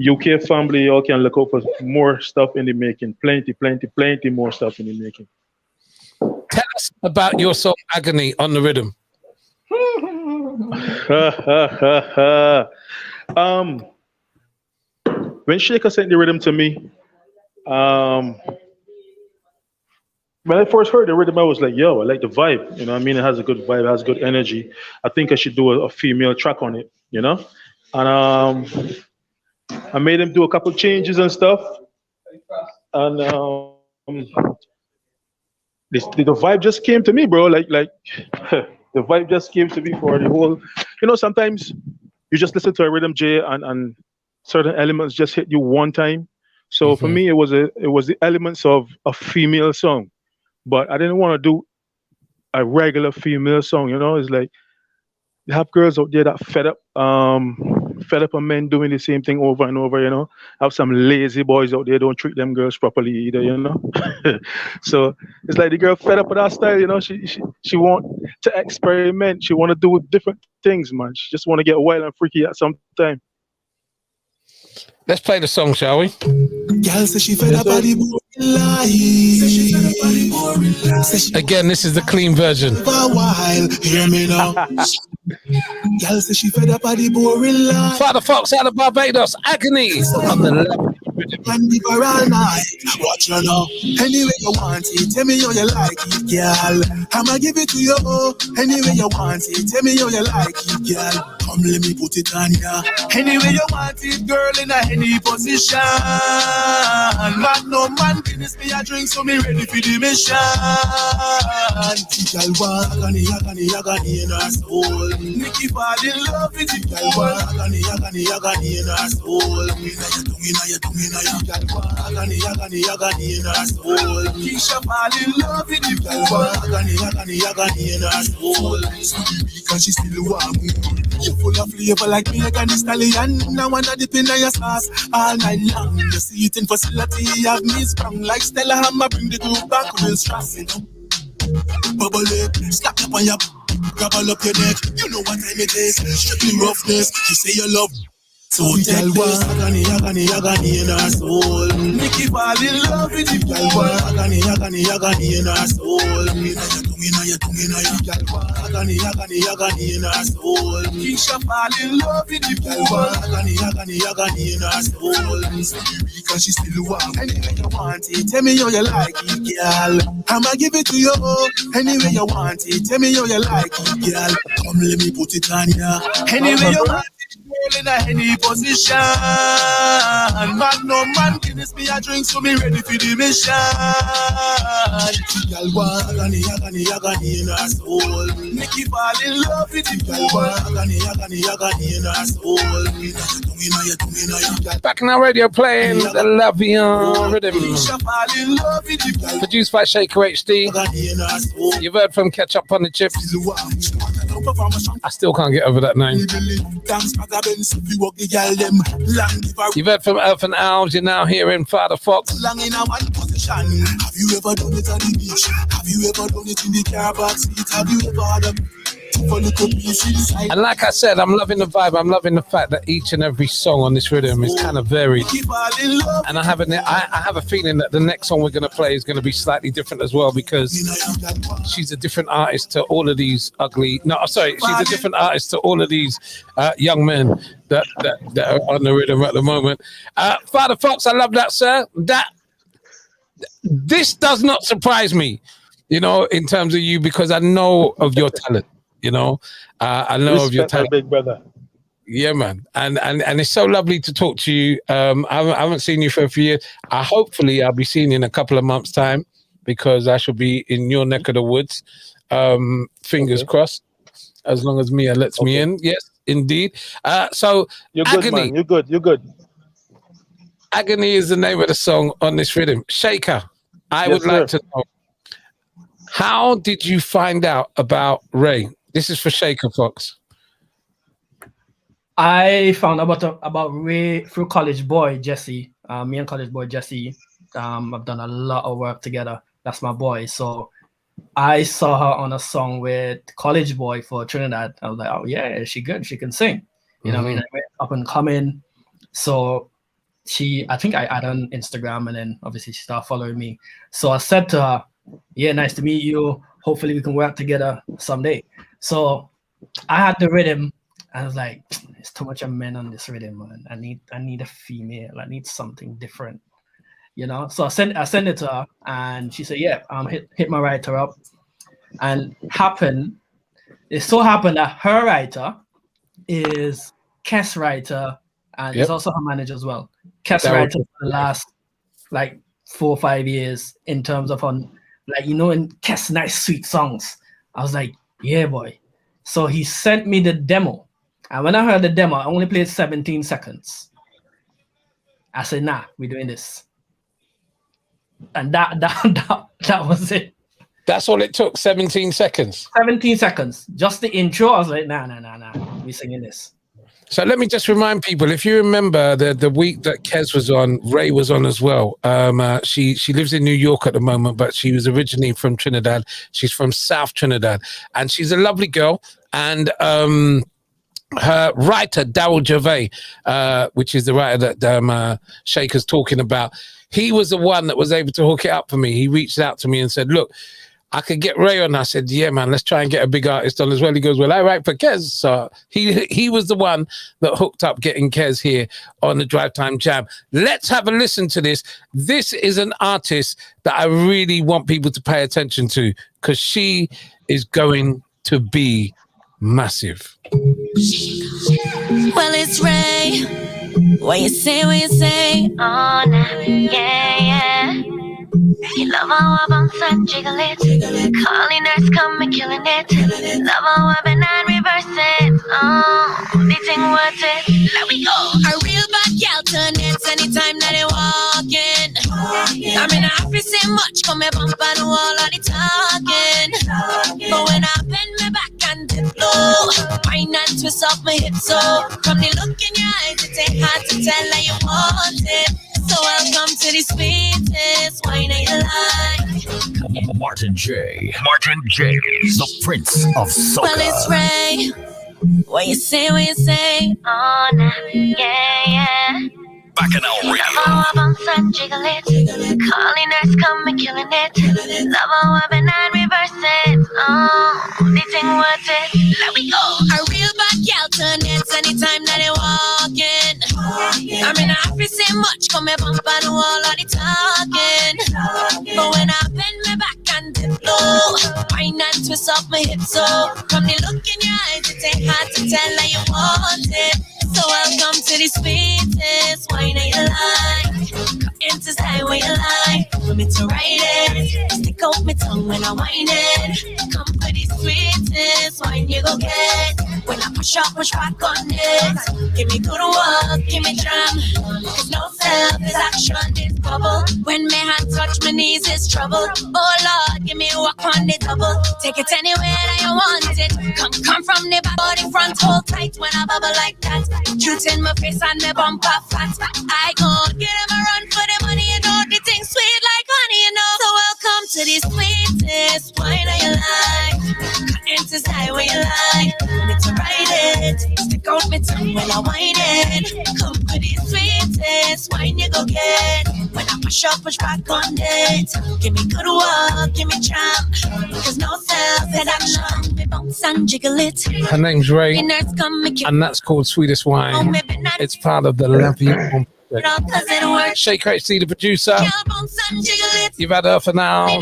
UK family, y'all can look out for more stuff in the making. Plenty more stuff in the making. Tell us about your song Agony on the Rhythm. When Shaker sent the rhythm to me, when I first heard the rhythm, I was like, yo, I like the vibe. You know what I mean? It has a good vibe, it has good energy. I think I should do a female track on it, you know? And I made him do a couple changes and stuff. And the vibe just came to me, bro. Like the vibe just came to me for the whole, you know, sometimes you just listen to a rhythm, Jay, and certain elements just hit you one time. So for me, it was the elements of a female song, but I didn't want to do a regular female song. You know, it's like you have girls out there that fed up of men doing the same thing over and over. You know, have some lazy boys out there don't treat them girls properly either. You know, so it's like the girl fed up with that style. You know, she want to experiment. She want to do different things, man. She just want to get wild and freaky at some time. Let's play the song, shall we? Girl say she fed up on the boring life. Again, this is the clean version. For a while, hear me now. Girl say she fed up on the boring life. Father Fox out of Barbados, Agony on the left. And be for all night. Watch you now. Anyway you want it, tell me how you like it, girl. I'ma give it to you. Anyway you want it, tell me how you like it, girl. Come let me put it on ya. Anyway you want it, girl, in any position. But no man finish me a drink, so me ready for the mission. Girl want agony in her soul. Nikki fall in love with it, girl want agony in her soul. Agony in her soul. Keisha fall in love with you, girl want agony in her soul. So because she still want more. You full of flavor like Megan Thee Stallion. Now wanna dip in your sauce all night long. You see it in facility, have me sprung like Stella Hammer. Bring the group back real strong. Bubble up, slap up on your gobble up your neck. You know what time it is. Strictly roughness. You say you love. So tell what agony in her soul. Nikki fall in love with you. Girl want agony in her soul. Agony in her soul. Keisha fall in love with you. Girl want agony in her soul. Because she still want. Anyway you want it, tell me how you like it, girl. I'ma give it to you. Anyway you want it, tell me how you like it, girl. Come let me put it on ya. Anyway you want it. In any position, but no man can me a drink, so me ready for the mission. Girl want agony in her soul. Nikki fall in love with you. Girl want agony in her soul. Back in our radio playing the Lavian Rhythm. Produced by Shaker HD. You've heard from Catch Up on the Chips. I still can't get over that name. You've heard from Elf and Alves. You're now hearing Father Fox. vacation? Have you ever done it at the beach? Have you ever done it in the car back seat? Have you ever had a and like I said, I'm loving the vibe. I'm loving the fact that each and every song on this rhythm is kind of varied. And I have a feeling that the next song we're going to play is going to be slightly different as well, because she's a different artist to all of these she's a different artist to all of these young men that are on the rhythm at the moment. Father Fox, I love that, sir. This does not surprise me, you know, in terms of you, because I know of your talent. You know, I know Respect of your talent, big brother. Yeah, man, and it's so lovely to talk to you. I haven't seen you for a few years. Hopefully, I'll be seeing you in a couple of months' time, because I shall be in your neck of the woods. Fingers crossed, as long as Mia lets me in. Yes, indeed. So you're good, Agony. man. You're good. Agony is the name of the song on this rhythm. Shaker, I would like to know, how did you find out about Ray? This is for Shaker Fox. I found out about Ray through College Boy Jesse. Me and College Boy Jesse, I've done a lot of work together. That's my boy. So I saw her on a song with College Boy for Trinidad. I was like, oh yeah, she good. She can sing. You know what I mean? Up and coming. So I think I added on Instagram, and then obviously she started following me. So I said to her, yeah, nice to meet you. Hopefully we can work together someday. So I had the rhythm. I was like, it's too much of men on this rhythm, man. I need a female. I need something different, you know. So I sent it to her, and she said, yeah, hit my writer up. And it so happened that her writer is Kes writer, and is also her manager as well. Kes writer for the last like 4 or 5 years, in terms of in Kes nice sweet songs. I was like, yeah, boy. So he sent me the demo. And when I heard the demo, I only played 17 seconds. I said, nah, we're doing this. And that was it. That's all it took, 17 seconds? 17 seconds. Just the intro. I was like, nah, we're singing this. So let me just remind people, if you remember the week that Kes was on, Ray was on as well. She lives in New York at the moment, but she was originally from Trinidad. She's from South Trinidad, and she's a lovely girl. And her writer, Daryl Gervais, which is the writer that Shaker's talking about, he was the one that was able to hook it up for me. He reached out to me and said, look, I could get Ray on. I said, yeah, man, let's try and get a big artist on as well. He goes, well, I write for Kes. So he was the one that hooked up getting Kes here on the Drive Time Jam. Let's have a listen to this. This is an artist that I really want people to pay attention to, because she is going to be massive. Well, it's Ray. What you say, oh, nah, yeah. You love how I bounce and jiggle it. Calling nurse, come and killing it. Love how I been and reverse it. Oh, the thing worth it. Let we go. A real bad gal turn it anytime that they walking. I mean, I have to say much, come me bump on the wall of the talking. But when I bend me back and dip low, wine and twist off my hips, so from the look in your eyes, it ain't hard to tell that you want it. So welcome to the sweetest wine I like. Martin J, the Prince of Soca. Well, it's Ray. What you say, oh, nah, yeah. Bacchanal Radio. Love how I bounce and jiggle it. Calling nurse, come and killing it. Love how I been and reverse it. Oh, the thing worth it. Let we go. A real bad gal turn it anytime that they walking. I mean, I have to say much, come me bump on the wall of the talking. But when I bend me back and dip low, wine and twist off my hips, so from the look in your eyes, it ain't hard to tell that you want it. So welcome to the sweetest wine that you like. Into style where you like. Want me to ride it. Stick out my tongue when I whine it. Come for the sweetest wine you go get. When I push back on it. Give me good work, give me drum. Cause no self is action, this bubble. When my hand touch my knees, it's trouble. Oh Lord, give me a walk on the double. Take it anywhere that you want it. Come from the back, body front, hold tight when I bubble like that. Truth in my face and my bumper fat. I gon' give them a run for the money, you know the thing sweet like honey. the sweetest wine of your life. It's a style where you like. It's a ride it. Stick out my tongue when I whine it. Come for the sweetest wine you go get. When I push up, push back on it. Give me good walk, give me charm. There's no self-seduction. Me bounce and jiggle it. Her name's Ray, and that's called Sweetest Wine. It's part of the Levy. Shake Crazy, the producer. You've had her for now.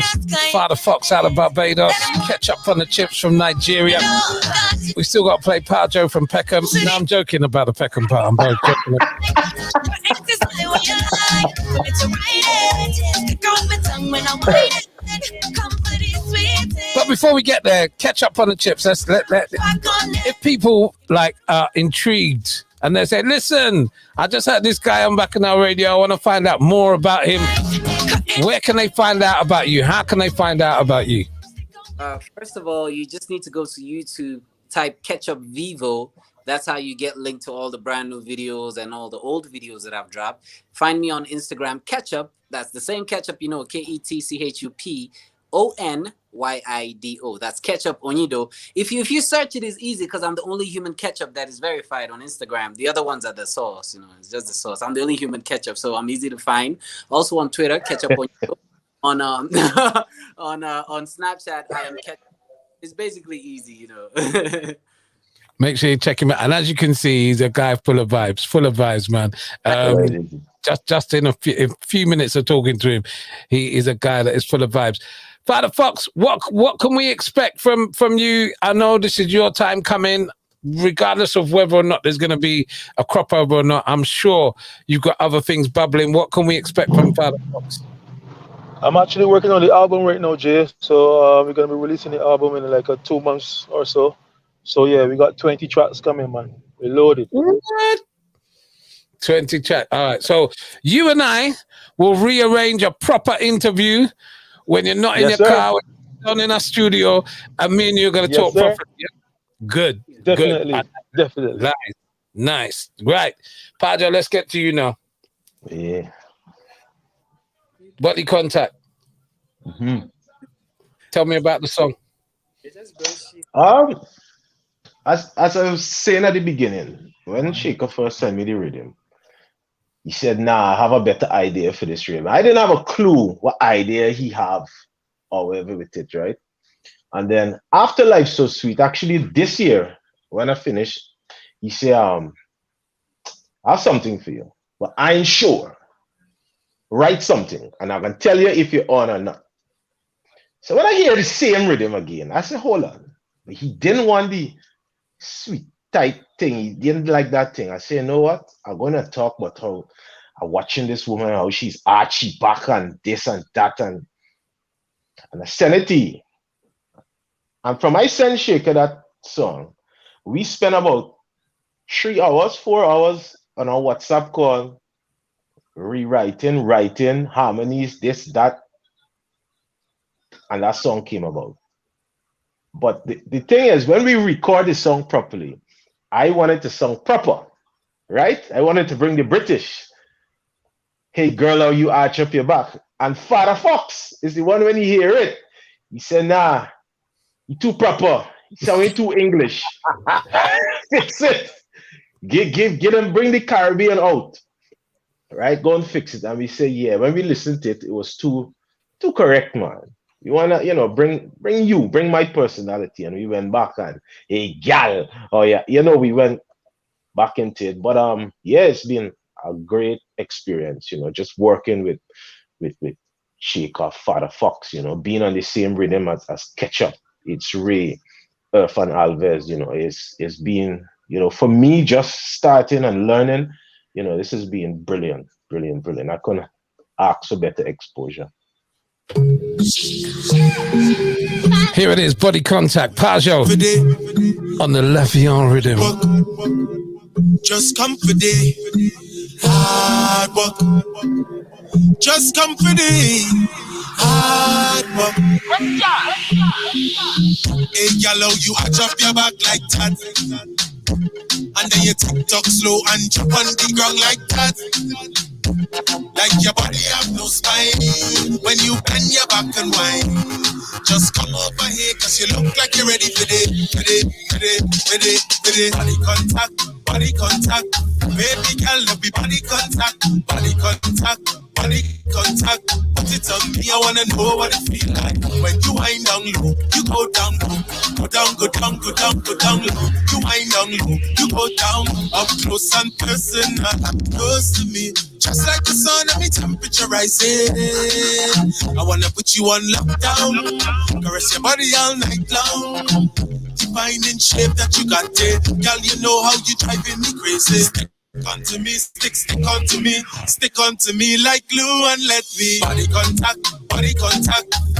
Father Fox out of Barbados. Ketchup on the chips from Nigeria. We still got to play Pajo from Peckham. No, I'm joking about the Peckham part. I'm both joking. But before we get there, Ketchup on the chips. If people like are intrigued and they say, listen, I just heard this guy on Bacchanal Radio. I want to find out more about him. Where can they find out about you? How can they find out about you? First of all, you just need to go to YouTube, type Ketchup Vivo. That's how you get linked to all the brand new videos and all the old videos that I've dropped. Find me on Instagram, Ketchup. That's the same Ketchup, you know, KetchupOnyido. That's Ketchup Onyido. If you search it, it's easy because I'm the only human ketchup that is verified on Instagram. The other ones are the sauce, you know, it's just the sauce. I'm the only human ketchup, so I'm easy to find. Also on Twitter, Ketchup Onyido. On Snapchat, I am Ketchup. It's basically easy, you know. Make sure you check him out. And as you can see, he's a guy full of vibes, man. Just in a few minutes of talking to him, he is a guy that is full of vibes. Father Fox, what can we expect from you? I know this is your time coming, regardless of whether or not there's going to be a crop over or not. I'm sure you've got other things bubbling. What can we expect from Father Fox? I'm actually working on the album right now, Jay. So we're going to be releasing the album in like 2 months or so. So yeah, we got 20 tracks coming, man. We loaded. What? 20 tracks. All right. So you and I will rearrange a proper interview when you're not in your car, when you're not in a studio, and me and you are going to talk properly. Yeah? Good. Definitely. Good. Definitely. Nice. Right. Pajo, let's get to you now. Yeah. Body Contact. Mm-hmm. Tell me about the song. As I was saying at the beginning, when Shaker first sent me the rhythm, he said, nah, I have a better idea for this rhythm. I didn't have a clue what idea he have or whatever with it, right? And then after Life So Sweet, actually this year, when I finished, he said, I have something for you, but I ain't sure. Write something, and I can tell you if you're on or not. So when I hear the same rhythm again, I said, hold on. But he didn't want the sweet, tight thing. He didn't like that thing. I said, you know what? I'm going to talk about how I'm watching this woman, how she's archy back and this and that. And I sent it to you. And from I sent Shaker that song, we spent about 3 hours, 4 hours on our WhatsApp call, rewriting, writing, harmonies, this, that. And that song came about. But the thing is, when we record the song properly, I wanted to song proper, right? I wanted to bring the British. Hey, girl, how you arch up your back? And Father Fox is the one when he hear it. He said, nah, you too proper. He sounding too English. Fix it. Get him, bring the Caribbean out. Right? Go and fix it. And we say, yeah, when we listened to it, it was too correct, man. You wanna, bring my personality, and we went back and hey, gal, oh yeah, we went back into it. But yeah, it's been a great experience, just working with Shaker, Father Fox, being on the same rhythm as Ketchup. It's Ray, Irfan Alves, it's been, for me just starting and learning, this has been brilliant. I couldn't ask for better exposure. Here it is, Body Contact, Pajo on the Levian rhythm. Just come for the hard work. Just come for the hard work. Hey, yellow, you arch up your back like that, and then you tick tock slow and jump on the ground like that. Like your body have no spine. When you bend your back and whine, just come over here, cause you look like you're ready for it. Body contact. Baby girl, love me body contact. Body contact. Put it on me, I wanna know what it feel like. When you wind down low, you go down low. Go down low. You wind down low, you go down. Up close and personal, close to me. Just like the sun and me temperature rising. I wanna put you on lockdown. Caress your body all night long. Divine in shape that you got it. Girl, you know how you driving me crazy. Stick onto me, stick onto me like glue and let me. Body contact.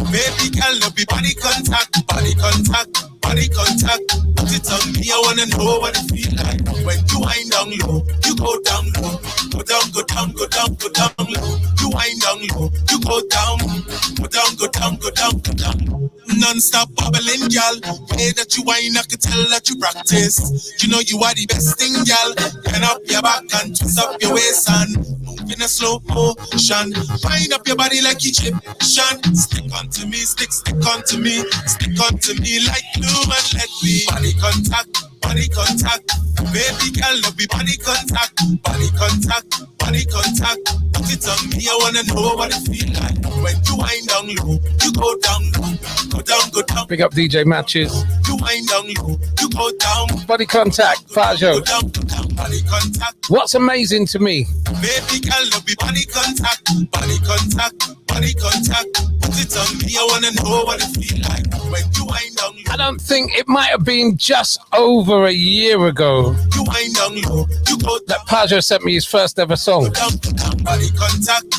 Baby girl, love me body contact. Put it on me, I wanna know what it feel like. When you wind down low, you go down low. Go down low. You wind down low, you go down. Go down. Non-stop bubbling, girl. Way that you whine, I can tell that you practice. You know you are the best thing, girl. Turn up your back and twist up your waist and move in a slow motion. Wind up your body like Egyptian. Stick onto me like glue and let me. Body contact. Baby girl, love me body contact. Put it on me, I wanna know what it feel like. When you wind down low, you go down low. Go down. Big up DJ Matches. You wind down low, you go down. Body contact, Fajo. Body contact. What's amazing to me? Baby girl, love me body contact. Put it on me, I wanna know what it feel like. When you wind down low. I don't think it might have been just over a year ago you wind down low, you go that Pajo sent me his first ever song. Body contact.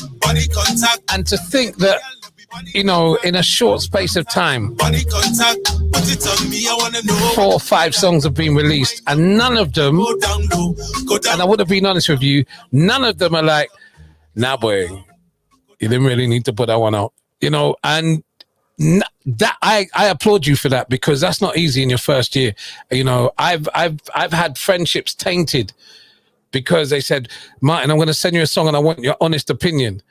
And to think that, you know, in a short space of time, 4 or 5 songs have been released, and none of them, and I would have been honest with you, none of them are like, nah boy, you didn't really need to put that one out, you know. And that I applaud you for that, because that's not easy in your first year. You know, I've had friendships tainted because they said, Martin, I'm going to send you a song and I want your honest opinion.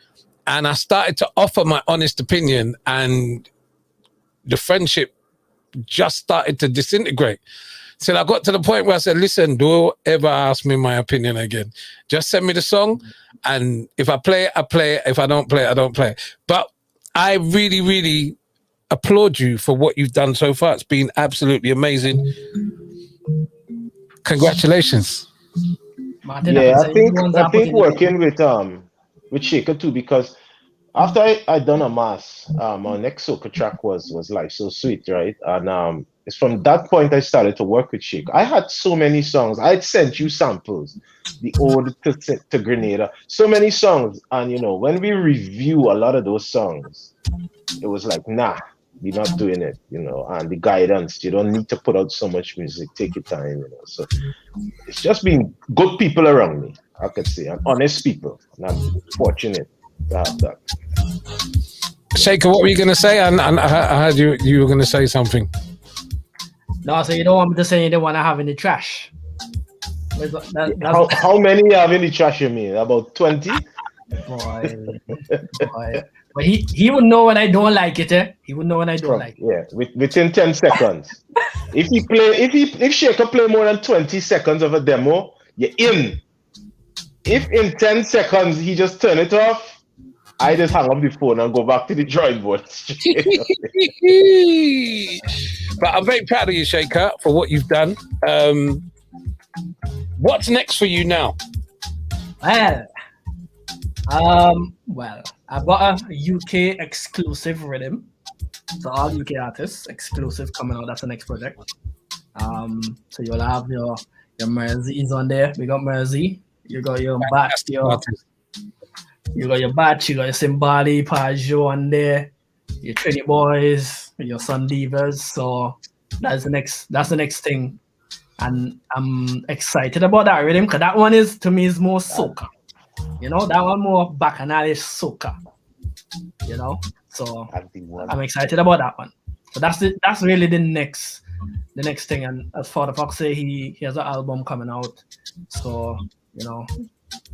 And I started to offer my honest opinion, and the friendship just started to disintegrate. So I got to the point where I said, listen, don't ever ask me my opinion again. Just send me the song, and if I play it, I play it. If I don't play it, I don't play it. But I really, really applaud you for what you've done so far. It's been absolutely amazing. Congratulations. Martin, yeah, I think working with Shaker too, because after I done a mass, our next soca track was Life So Sweet, right? And it's from that point I started to work with Shaker. I had so many songs. I'd sent you samples, the Ode to Grenada, so many songs. And you know, when we review a lot of those songs, it was like, nah, we're not doing it, you know. And the guidance, you don't need to put out so much music, take your time, you know. So it's just been good people around me, I could say, and honest people, and I'm fortunate to have that. Shaker, what were you going to say? And I heard you were going to say something. No, so you don't want me to say you don't want to have any trash. How many you have in the trash, you mean? About 20? Boy. But he would know when I don't like it, eh? He would know when I don't like it. Yeah, within 10 seconds. If Shaker play more than 20 seconds of a demo, you're in. If in 10 seconds he just turn it off, I just hang up the phone and go back to the drawing board. But I'm very proud of you, Shaker, for what you've done. What's next for you now? Well, I've got a UK exclusive rhythm. So all UK artists exclusive coming out. That's the next project. So you'll have your Mersey's on there. We got Mersey. You got your Batch. You got your Batch. You got your Simbali, Pajo on there. Your Trini Boys. Your Sun Divas. So that's the next thing. And I'm excited about that rhythm, because that one is, to me, is more soca. You know, that one more bacchanalish soca. You know, so I'm excited about that one. So that's really the next thing. And as Father Fox say, he has an album coming out. So, you know,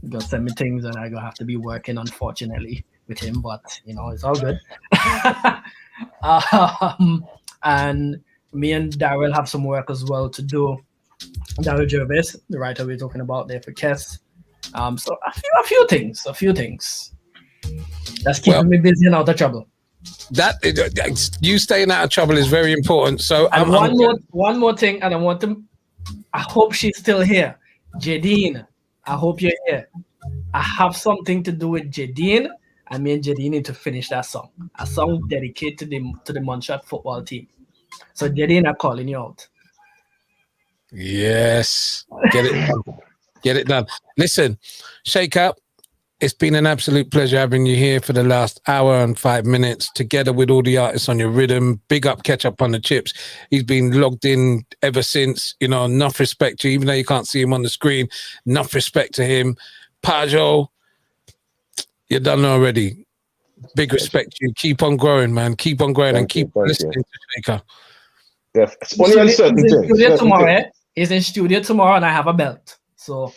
gonna send me things, and I'm gonna have to be working, unfortunately, with him. But you know, it's all good. And me and Daryl have some work as well to do. Daryl Jervis, the writer we're talking about there for Kess. So a few things. That's keeping me busy and out of trouble. That you staying out of trouble is very important. So and one more thing, and I hope she's still here. Jadine, I hope you're here. I have something to do with Jadine, and me and Jadine need to finish that song. A song dedicated to the Montserrat football team. So Jadine, I'm calling you out. Yes, get it done. Get it done. Listen, Shake Up. It's been an absolute pleasure having you here for the last hour and 5 minutes, together with all the artists on your rhythm. Big up Ketchup on the Chips. He's been logged in ever since. You know, enough respect to you, even though you can't see him on the screen. Enough respect to him. Pajo, you're done already. Big respect to you. Keep on growing, man. Keep on growing and keep listening to Shaker. Yeah, it's only on certain things. He's in studio tomorrow, and I have a belt. So.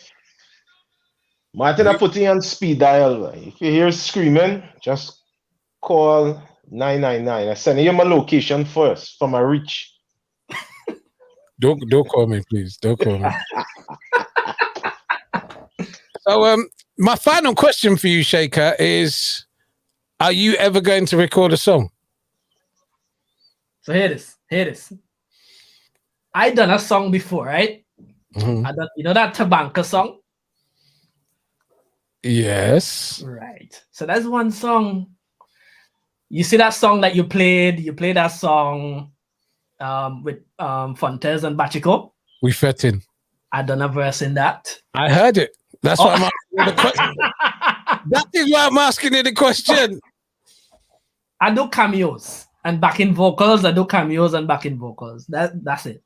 Martin, I put you on speed dial. If you hear screaming, just call 999. I send you my location first for my reach. Don't call me, please. Don't call me. So, my final question for you, Shaker, is: are you ever going to record a song? So hear this. I done a song before, right? Mm-hmm. You know that Tabanka song? Yes. Right. So that's one song. You see that song that you played that song with Fontes and Bachiko? We fetting. I done a verse in that. I heard it. That's why I'm asking you the question. That is why I'm asking you the question. I do cameos and backing vocals. That's it.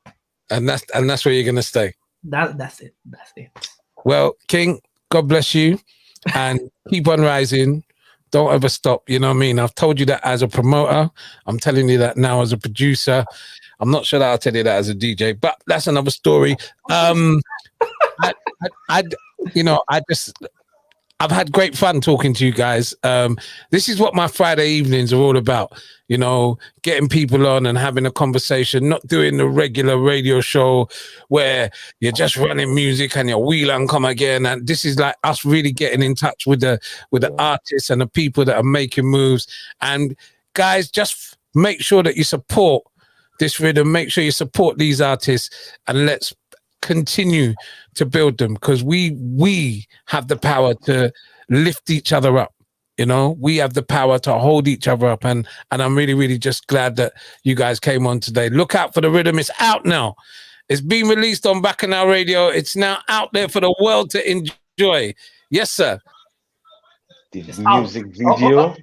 And that's where you're gonna stay. That's it. Well, King, God bless you. And keep on rising. Don't ever stop. You know what I mean? I've told you that as a promoter. I'm telling you that now as a producer. I'm not sure that I'll tell you that as a DJ, but that's another story. I've had great fun talking to you guys. This is what my Friday evenings are all about. You know, getting people on and having a conversation, not doing the regular radio show where you're just running music and your wheel and come again. And this is like us really getting in touch with the artists and the people that are making moves. And guys, just make sure that you support this rhythm. Make sure you support these artists, and let's continue to build them, because we have the power to lift each other up. You know, we have the power to hold each other up, and I'm really, really just glad that you guys came on today. Look out for the rhythm. It's out now. It's been released on Bacchanal Radio. It's now out there for the world to enjoy. Yes, sir. The music video.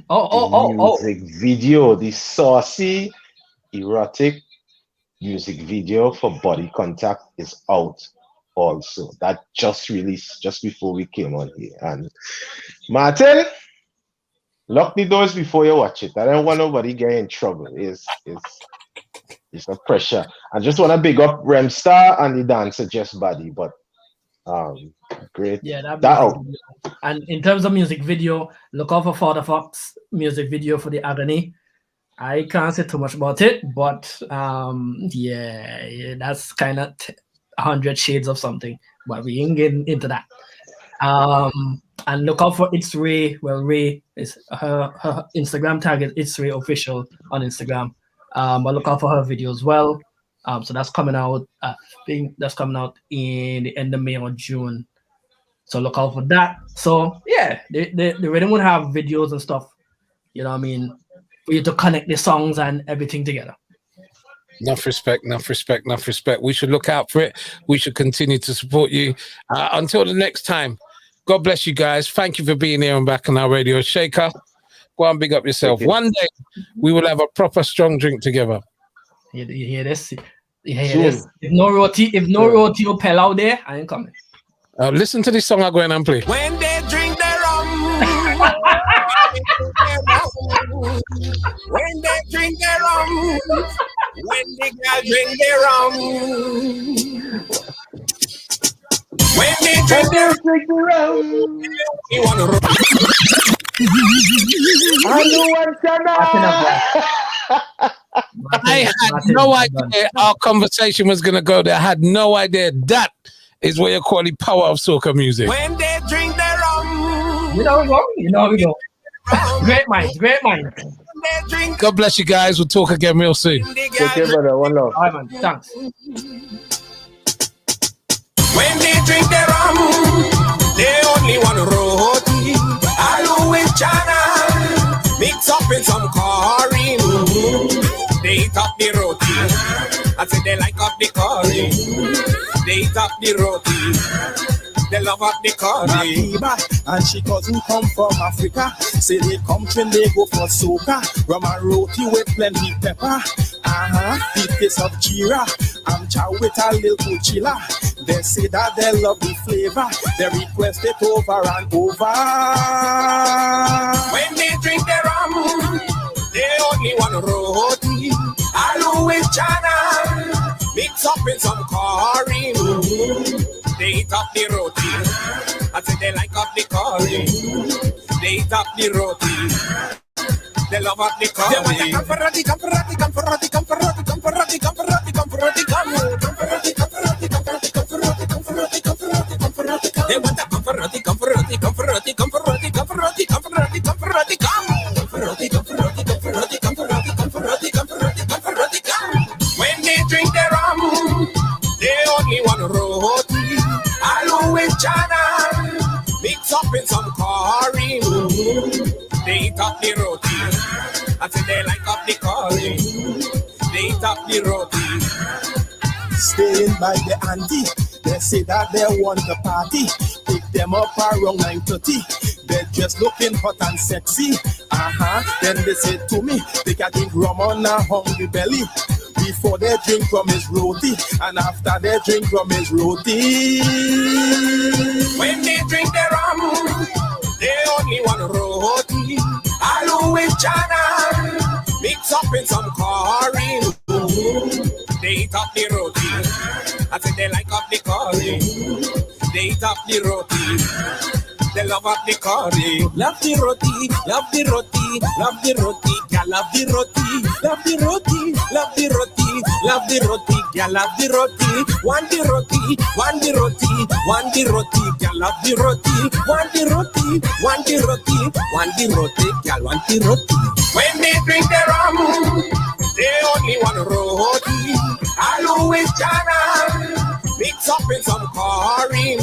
Music video. The saucy, erotic music video for Body Contact is out also. That just released just before we came on here. And Martin, lock the doors before you watch it. I don't want nobody getting in trouble. It's a pressure. I just want to big up Remstar and the dancer Just Body, but great. Yeah, that out. And in terms of music video, look out for Father Fox music video for the Agony. I can't say too much about it, but yeah, that's kind of 100 shades of something, but we ain't getting into that. And look out for It's Ray. Well, Ray is her Instagram tag is It's Ray Official on Instagram. But look out for her video as well. So that's coming out. I think that's coming out in the end of May or June. So look out for that. So yeah, they really won't have videos and stuff. You know what I mean? For you to connect the songs and everything together. Enough respect. We should look out for it. We should continue to support you. Until the next time, God bless you guys. Thank you for being here and back on our radio. Shaker, go and big up yourself. One day, we will have a proper strong drink together. You hear this? You hear this? If no roti or pell out there, I ain't coming. Listen to this song I'm going and play. When they drink their rum, when they drink their rum, when the girl drink their rum, when they drink their rum, you wanna roll. I had no idea our conversation was going to go there. I had no idea that is what you call the power of soca music. When they drink their rum. You know we go. Great minds. God bless you guys. We'll talk again real soon. Take care, brother. One love. All right, man. Thanks. When they drink their rum, they only want roti. Aloo with chana, mix up in some curry. They eat up the roti. I said they like up the curry. They eat up the roti. They love up the curry. And she doesn't come from Africa. Say they come train, they go for soca. Rum and roti with plenty pepper. The taste of Jira. I'm chow with a little chilla. They say that they love the flavor. They request it over and over. When they drink their rum, they only want roti. Aloo with chana, mix up in some curry. They eat up the roti. I said they like up the curry. They eat up the roti. They love up the curry. They want the camperati. They want the When they drink their rum, they only want roti. Aloo with chana, mix up in some curry. They eat up the roti. I said they like up the curry. They eat up the roti. Staying by the auntie. They say that they want a party. Pick them up around 9:30. They're just looking hot and sexy. Then they say to me, they can drink rum on a hungry belly. Before they drink rum is roti, and after they drink rum is roti. When they drink their rum, they only want roti. Aloo with chana, mix up in some curry. They eat up the roti. I said they like up the curry. They eat up the roti. They love up the curry. Love the roti, love the roti, love the roti, girl love the roti, love the roti, love the roti, love the roti, girl love the roti, want the roti, want the roti, want the roti, girl love the roti, want the roti, want the roti, want the roti, girl want the roti. When they drink their rum, they only want roti. Aloo with chana, mix up in some curry.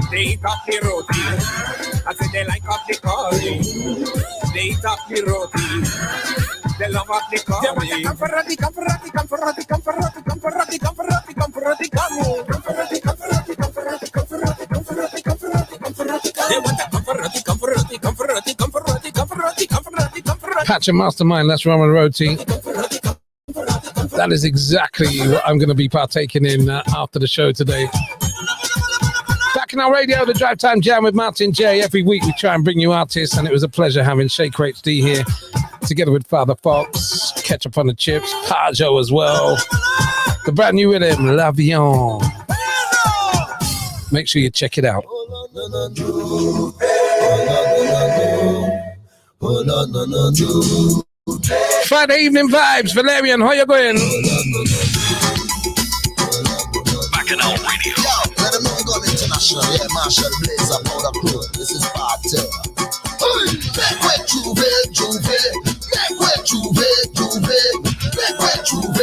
They eat up the roti. I said they like up the curry. They eat up the roti. They love up the curry. They want the camperati. Patch and Mastermind, that's Rum and Roti. That is exactly what I'm going to be partaking in after the show today. Back in our radio, the Drive Time Jam with Martin J. Every week we try and bring you artists, and it was a pleasure having Shaker HD here, together with Father Fox, Ketchup on the Chips, Pajo as well. The brand new rhythm, L'Avion. Make sure you check it out. Friday evening vibes, Valerian, how you going? Back in our radio. Let them know we going international. Yeah, Marshall Blazer, Powder Crew. This is part 2. Back with Juve. Back with Juve. Back with Juve.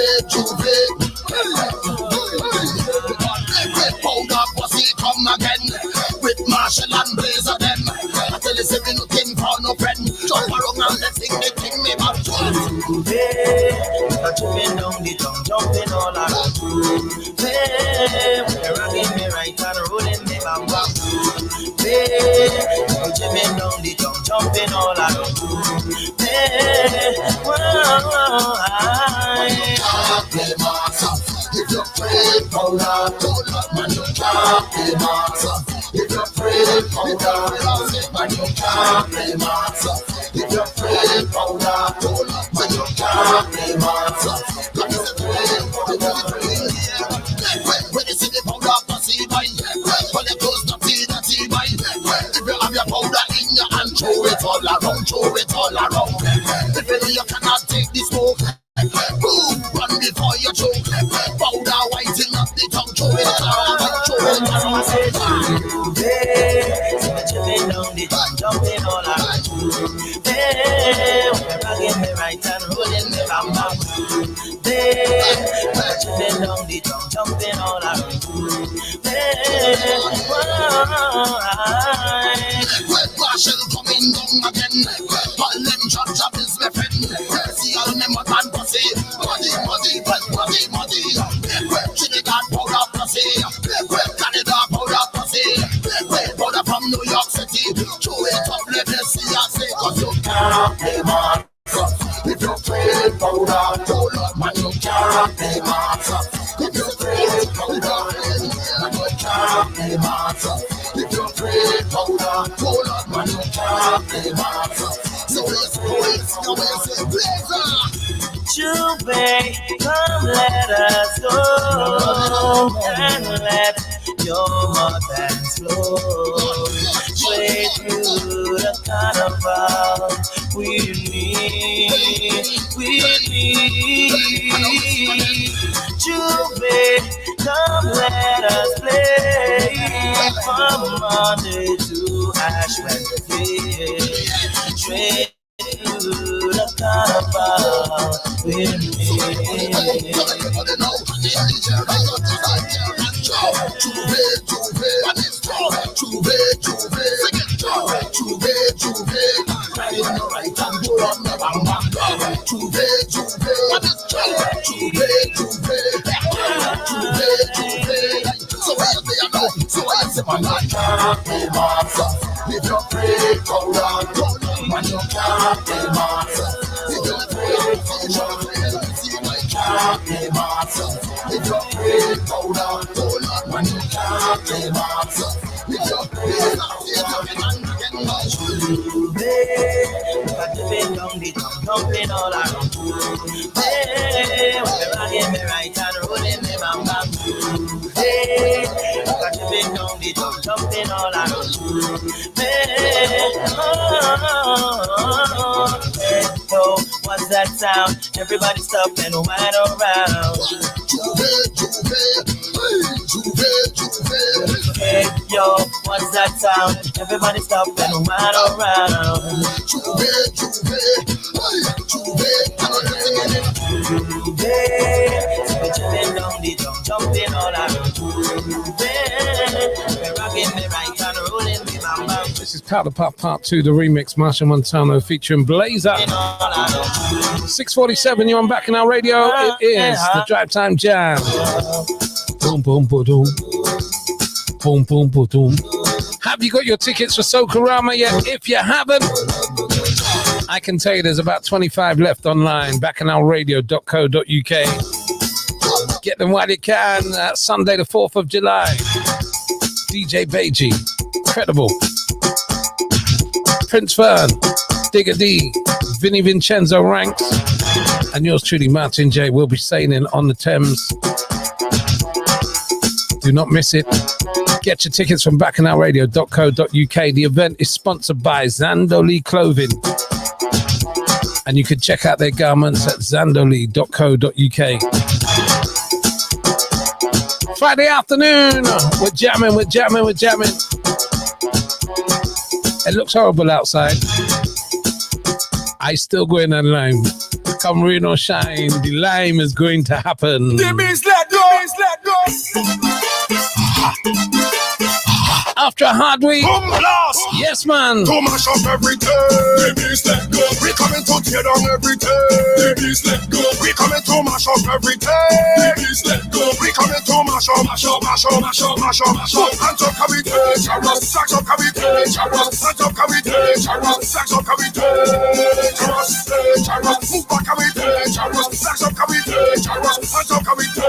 Back with Powder Pussy come again. With Marshall and Blazer them. I tell you, say we looking for no friend. Jump around and let's sing the thing me back to. Jumping down the tongue, jumping all around. We're rocking me right and rolling me bam bam. Jumping down the tongue, jumping all around. If you're afraid, powder, don't let man you can't play master. If you're afraid, powder, man you can't play master. If you're afraid, powder, don't let man you can't play master. When you see the powder, see by when If you have your powder in your hand, throw it all around, throw it all around. If you know you cannot take the smoke, boom, run before you choke. Powder whiting up the tongue, throw it around, throw it around. Jumping down the tongue, jumping all around. Hey, we're rocking me right and rolling me bam bam. Jumping down the tongue, jumping all around. Red Marshall coming down again. All them jab is my friend. See all them man pussy. Muddy, Red Trinidad powder pussy. Red Canada powder pussy. Red powder from New York City. Throw it up, let me see you say, 'cause you can't play man. If you play powder, hold up, man, you can't play master. If you play powder, man, you can't play master. If you play powder, hold up, man, you can't play master. So it's boys, the way you say blazer. Juve, come let us go and let your heart dance flow. Straight through the carnival with me. Juve, come let us play from Monday to Ash Wednesday. Straight through the carnival with me. If you pray, go down, man, you can't play master. If you pray, see my can't play master. If you pray, go down, man, you can't play master. If you pray, jumping all around. Hey, we're rocking me right and rolling me bam bam. Hey, jumping down the tongue, jumping all around. Hey, so what's that sound? Everybody stop and wide around. Hey, yo, what's that sound? Everybody stop and wide around. Jumping all around. We're rocking me right and rolling me bam bam. This is Powder Puff Part 2, the remix, Marshall Montano featuring Blazer. 6:47, you're on Back in Our Radio. It is the Drive Time Jam. Boom, boom, boom, boom. Boom, boom, boom, boom. Have you got your tickets for Sokorama yet? If you haven't, I can tell you there's about 25 left online. bacchanalradio.co.uk. Get them while you can. Sunday the 4th of July. DJ Beji, Incredible. Prince Fern, Digger D, Vinny Vincenzo Ranks, and yours truly, Martin J, will be sailing on the Thames. Do not miss it. Get your tickets from bacchanalradio.co.uk. The event is sponsored by Zandoli Clothing. And you can check out their garments at zandoli.co.uk. Friday afternoon, we're jamming. It looks horrible outside. I still going on lime. Come rain or shine, the lime is going to happen. The beast let go. After a hard week. Boom blast. Yes, man. To mash up everything. The beast let go. We coming to tear down everything. The beast let go. We coming to mash up everything. The beast let go. We coming to mash up. Hands up, committee. Sacks up, committee. Hands up, committee. Sacks up, committee. Move back, committee. Sacks up, committee. Hands up, committee.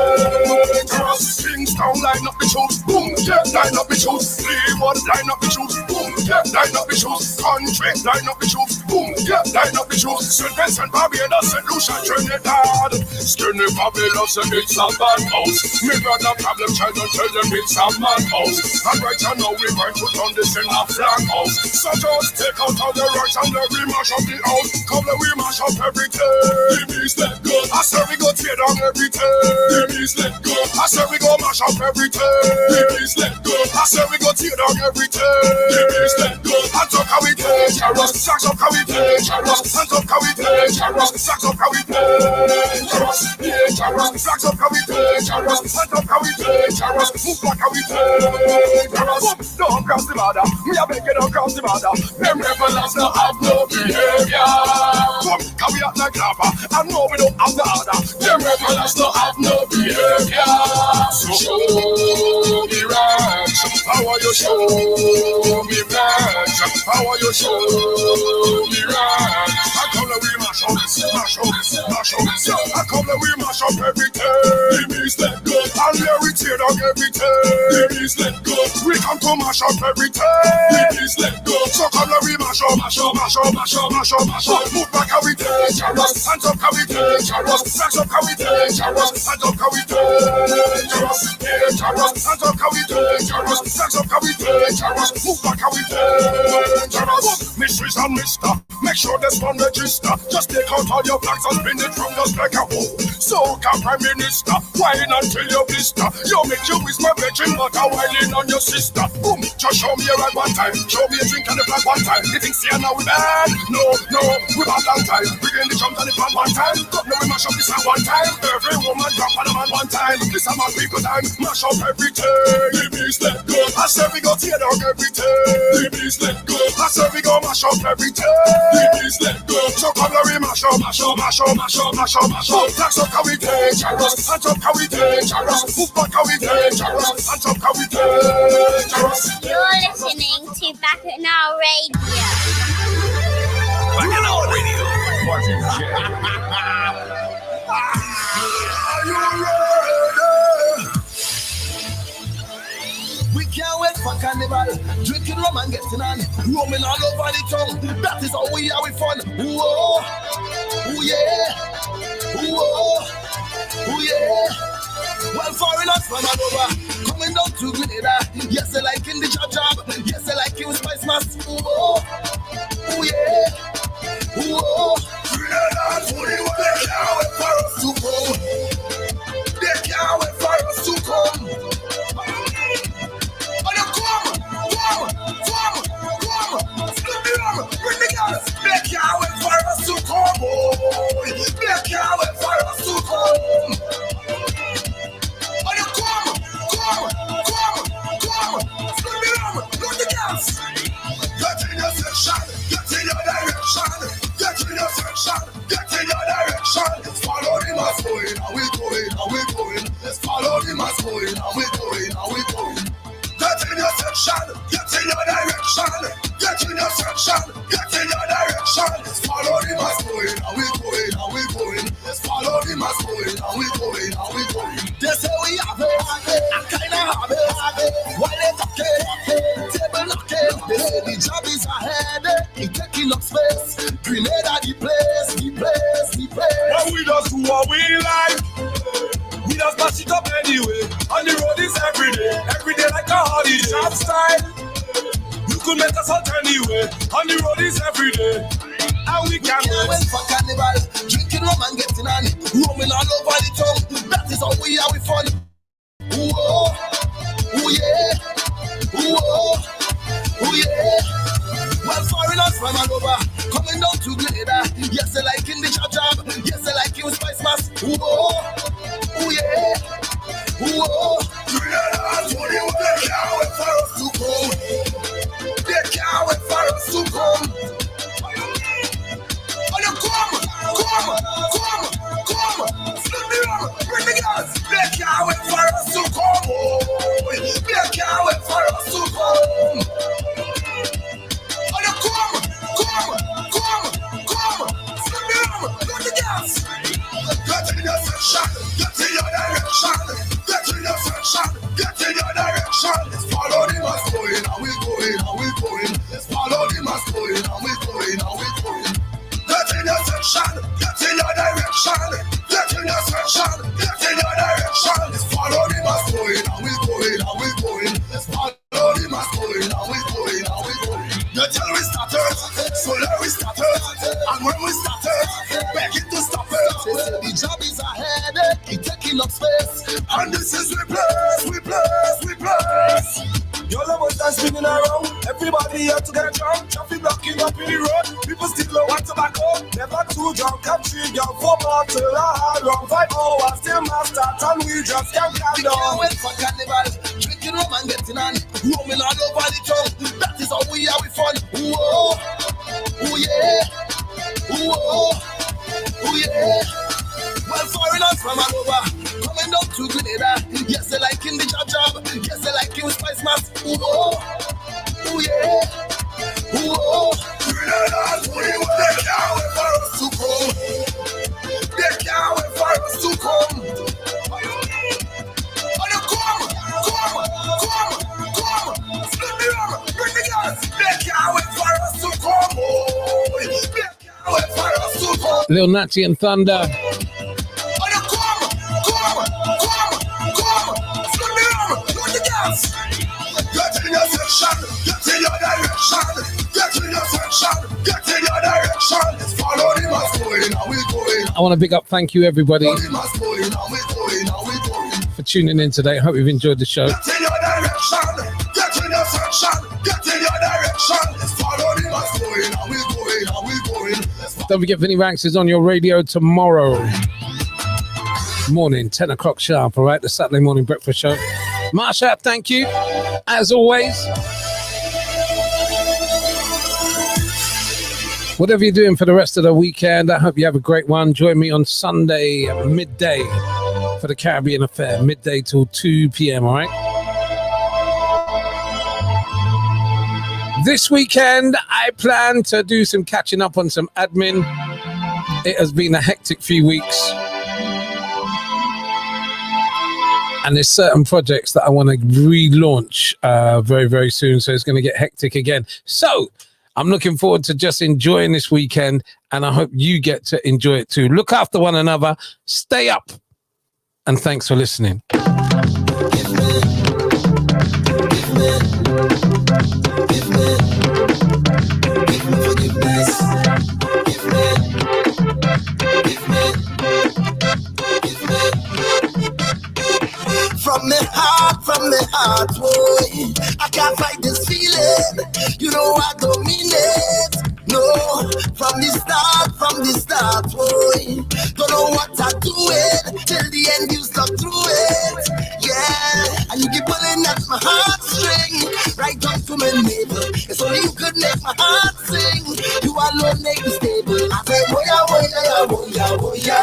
Kingstown, line up the shoes. Boom, yeah, line up the shoes. One line up the shoes, boom, yeah, line up the shoes. Country, line up the shoes, Boom, yeah, line up the truth. St. Vincent, Barbados, St. Lucia, Trinidad. Skinny fabulous and it's a bad house. Me brother problem child don't tell them it's a mad house. And right now we're going to turn this in a flag house. So just take out all the rocks and let we mash up the house. Come let we mash up everything. The beast let go. I say we go tear down everything. The beast let go. I say we go mash up everything. The beast let go. I say we go tear down everything. The beast let go. Hands up how we take Jaros. Sacks up how we take Jaros. Hands up how we take Jaros. Sacks up how we take Jaros. Jaros. Sacks up how we take Jaros. Hands up how we take Jaros. Move back how we take Jaros. Don't cross the border. Me a beg you don't cross the border. Them rebels don't have no behavior. Come, can we act like lava? I know we don't have the order. Them rebels don't have no behavior. So show me right. How are you show me right? How are you show me right? I come that we mash up, mash up, mash up. I come that we mash up everything. The beast let go. And there we tear down everything. The beast let go. We come to mash up everything. The beast let go. So come that we mash up, mash up, mash up, mash up, mash up, mash up. Move back how we take Jaros. Hands up how we take Jaros. Backs up how we take Jaros. Hands up how we take Jaros. Jaros. Hands up how we take Jaros. Backs up how we take Jaros. Move back how we take Jaros. Misters and mister, make sure this one register. Just take out all your flags and spin it from just like a hoe. So can Prime Minister, whine until you blister. You make you with my virgin butter whining on your sister. Boom, just show me your right one time. Show me a drink and the flag one time. You think see now we bad? No, we bad long time. Bring in the drums and the pan one time. Got no we mash up this at one time. Every woman drop on the man one time. This a my people time. Mash up everything. The beast let go. I said we go tear down everything. The beast let go. I said we go mash up everything. The beast let go. So come let we mash up, mash up, mash up, mash up, mash up, mash up. Flags up how we take Jaros. Hands up how we take Jaros. Move back how we take Jaros. Hands up how we take Jaros. You're listening to Back at Now Radio. Back at Now Radio. Martin J. Are you ready? We can't wait for carnival. Drinking rum and getting on. Roaming all over the town. That is how we are with fun. Whoa, ooh yeah, whoa, ooh yeah. Well, foreigners from all over, coming down to Grenada. Yes, they like in the job. Yes, they like you spice mask. Whoa, ooh yeah, whoa. Grenada's only what they can't wait for us to go. They can't wait for us to come. Bring the girls, they can't wait for us to come, boy. They can't wait for us to come. And you come, spin the rum, look the girls. Get in your section, get in your direction. Get in your section, get in your direction. Follow the mass going, how we going, how we going. Follow the mass going, how we going, how we going. Get in your section, get in your direction. Get in your section, get in your direction. Follow the mass going, how we going, how we going. Follow the mass going, how we going, how we going. They say we have it, I kinda have it. Why they talking, table knocking. They say the job is ahead, it taking up space. Grenada the place. Now we just do what we like. We just mash it up anyway. On the road is every day like a holiday. Job style. You could make us out anyway. On the road is every day. And we can't wait for carnival. Drinking rum and getting on. Roaming all over the town. That is how we are with fun. Whoa, ooh yeah, whoa, ooh yeah. Well, foreigners from all over, coming down to Grenada. Yes, they like in the job. Yes, they like you spice mask. Whoa, ooh yeah, whoa. Grenada's only what they can't wait for us to come. They can't wait for us to come. Oh, you come. Split the rum, bring the girls. They can't wait for us to come. Oh, they can't wait for us to come. Oh, you come. Split the rum, bring the girls. Get in your section, get in your direction. Get in your section, get in your direction. Follow the mass going, how we going. Follow the mass going. You tell we started, so let we started. And when we started, begging to stop it. The job is ahead, it's taking up space. And this is we place. Your levels are spinning around. Everybody here to get drunk. Traffic blocking up in the road. People still low on tobacco. Never too drunk. Come 3 girl, 4 bottle hard rum. 5 hours till master and we just can't calm down. We can't wait for carnival. Drinking rum and getting on. Roaming all over the town. That is how we are with fun. Whoa, oh yeah, whoa, oh yeah. Well, foreigners from all over, coming down to Grenada. Yes, they like in the job. Yes, they like in Spice Mass. Ooh, oh yeah, ooh, oh. Grenada's we want they can't wait for us to come. They can't wait for us to come. Oh, you come. Split the rum, bring the gas. They can't wait for us to come. Oh, they can't wait for us to come. Lil Natty and Thunder. Get in your section, get in your direction, get in your section, get in your direction. Follow the mass going, now we going. I want to big up, thank you everybody Follow the mass going, now we going, now we going. for tuning in today. I hope you've enjoyed the show. Get in your direction, get in your section, get in your direction. Follow the mass going, now we going, now we going. Don't forget, Vinny Ranks is on your radio tomorrow morning, 10 o'clock sharp, all right? The Saturday morning breakfast show. Marsha, thank you, as always. Whatever you're doing for the rest of the weekend, I hope you have a great one. Join me on Sunday midday for the Caribbean Affair, midday till 2 p.m., all right? This weekend, I plan to do some catching up on some admin. It has been a hectic few weeks. And there's certain projects that I want to relaunch very, very soon. So it's going to get hectic again. So I'm looking forward to just enjoying this weekend. And I hope you get to enjoy it too. Look after one another. Stay up. And thanks for listening. From the heart, boy, I can't fight this feeling. You know I don't mean it. No, from the start, boy. Don't know what I'm doing till the end. You stuck through it, yeah. And you keep pulling at my heartstring, right down to my navel. It's only you could make my heart sing. You alone make me stable. I say, boya, boya, boya, boya.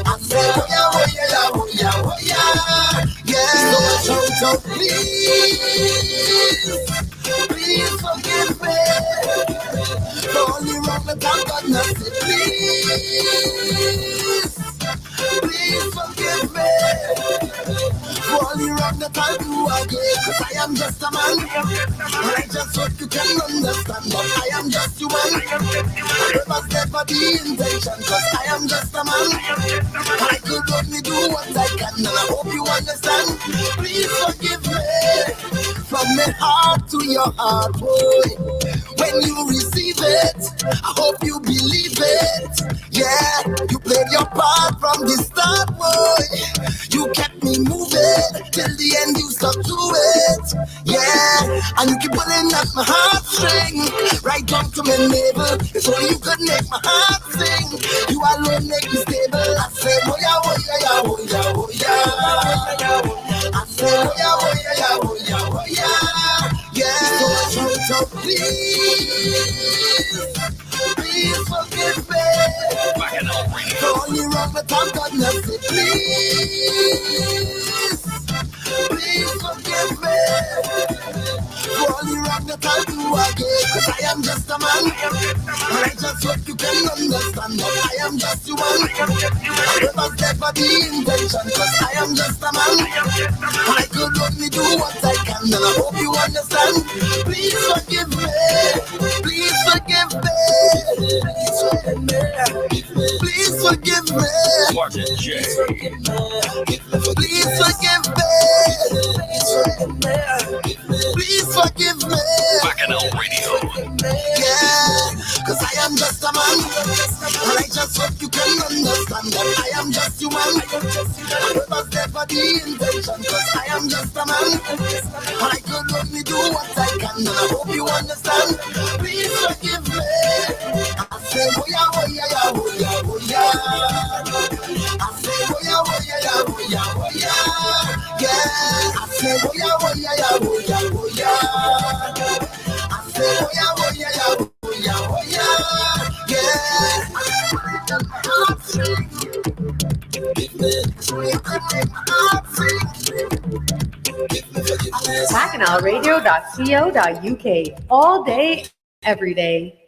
I say, boya, boya, boya, boya. Yeah, so please forgive me for only wrong that I've got nothing. Please forgive me for only wrong that I'll do again. 'Cause I am just a man, and I just hope you can understand. But I am just human. It must never be intention. 'Cause I am just a man, I could only do what I can, and I hope you understand. Please forgive me from my heart to your heart, boy. When you receive it, I hope you believe it. Yeah, you played your part from the start, boy. You kept me moving till the end. You stuck to it, yeah. And you keep pulling at my heartstring, right down to my navel. It's only you could make my heart sing. You alone make me stable. I say, boya, boya, boya, boya. I say, boya, boya, boya, boya. Yeah, so please forgive me for only wrong that I've done nothing. Please forgive me for only wrong that I'll do again. 'Cause I am just a man, and I just hope you can understand that I am just human. It must never be intention. 'Cause I am just a man, I could only do what I can, and I hope you understand. Please forgive me. Please forgive me. Please forgive me. Please forgive me. Please forgive me. Please forgive me. Yeah, cause I am just a man, and I just hope you can understand that I am just human. I was never the intention, cause I am just a man, and I could only do what I can, and I hope you understand. Please forgive me. I say, oh yeah, oh yeah, oh yeah, oh yeah. I say, oh yeah, oh yeah, oh yeah, oh yeah. Yeah, I say, oh yeah, oh yeah, oh yeah, oh yeah. I say, oh yeah, oh yeah, oh yeah, oh yeah. Yeah. BacchanalRadio.co.uk all day, every day.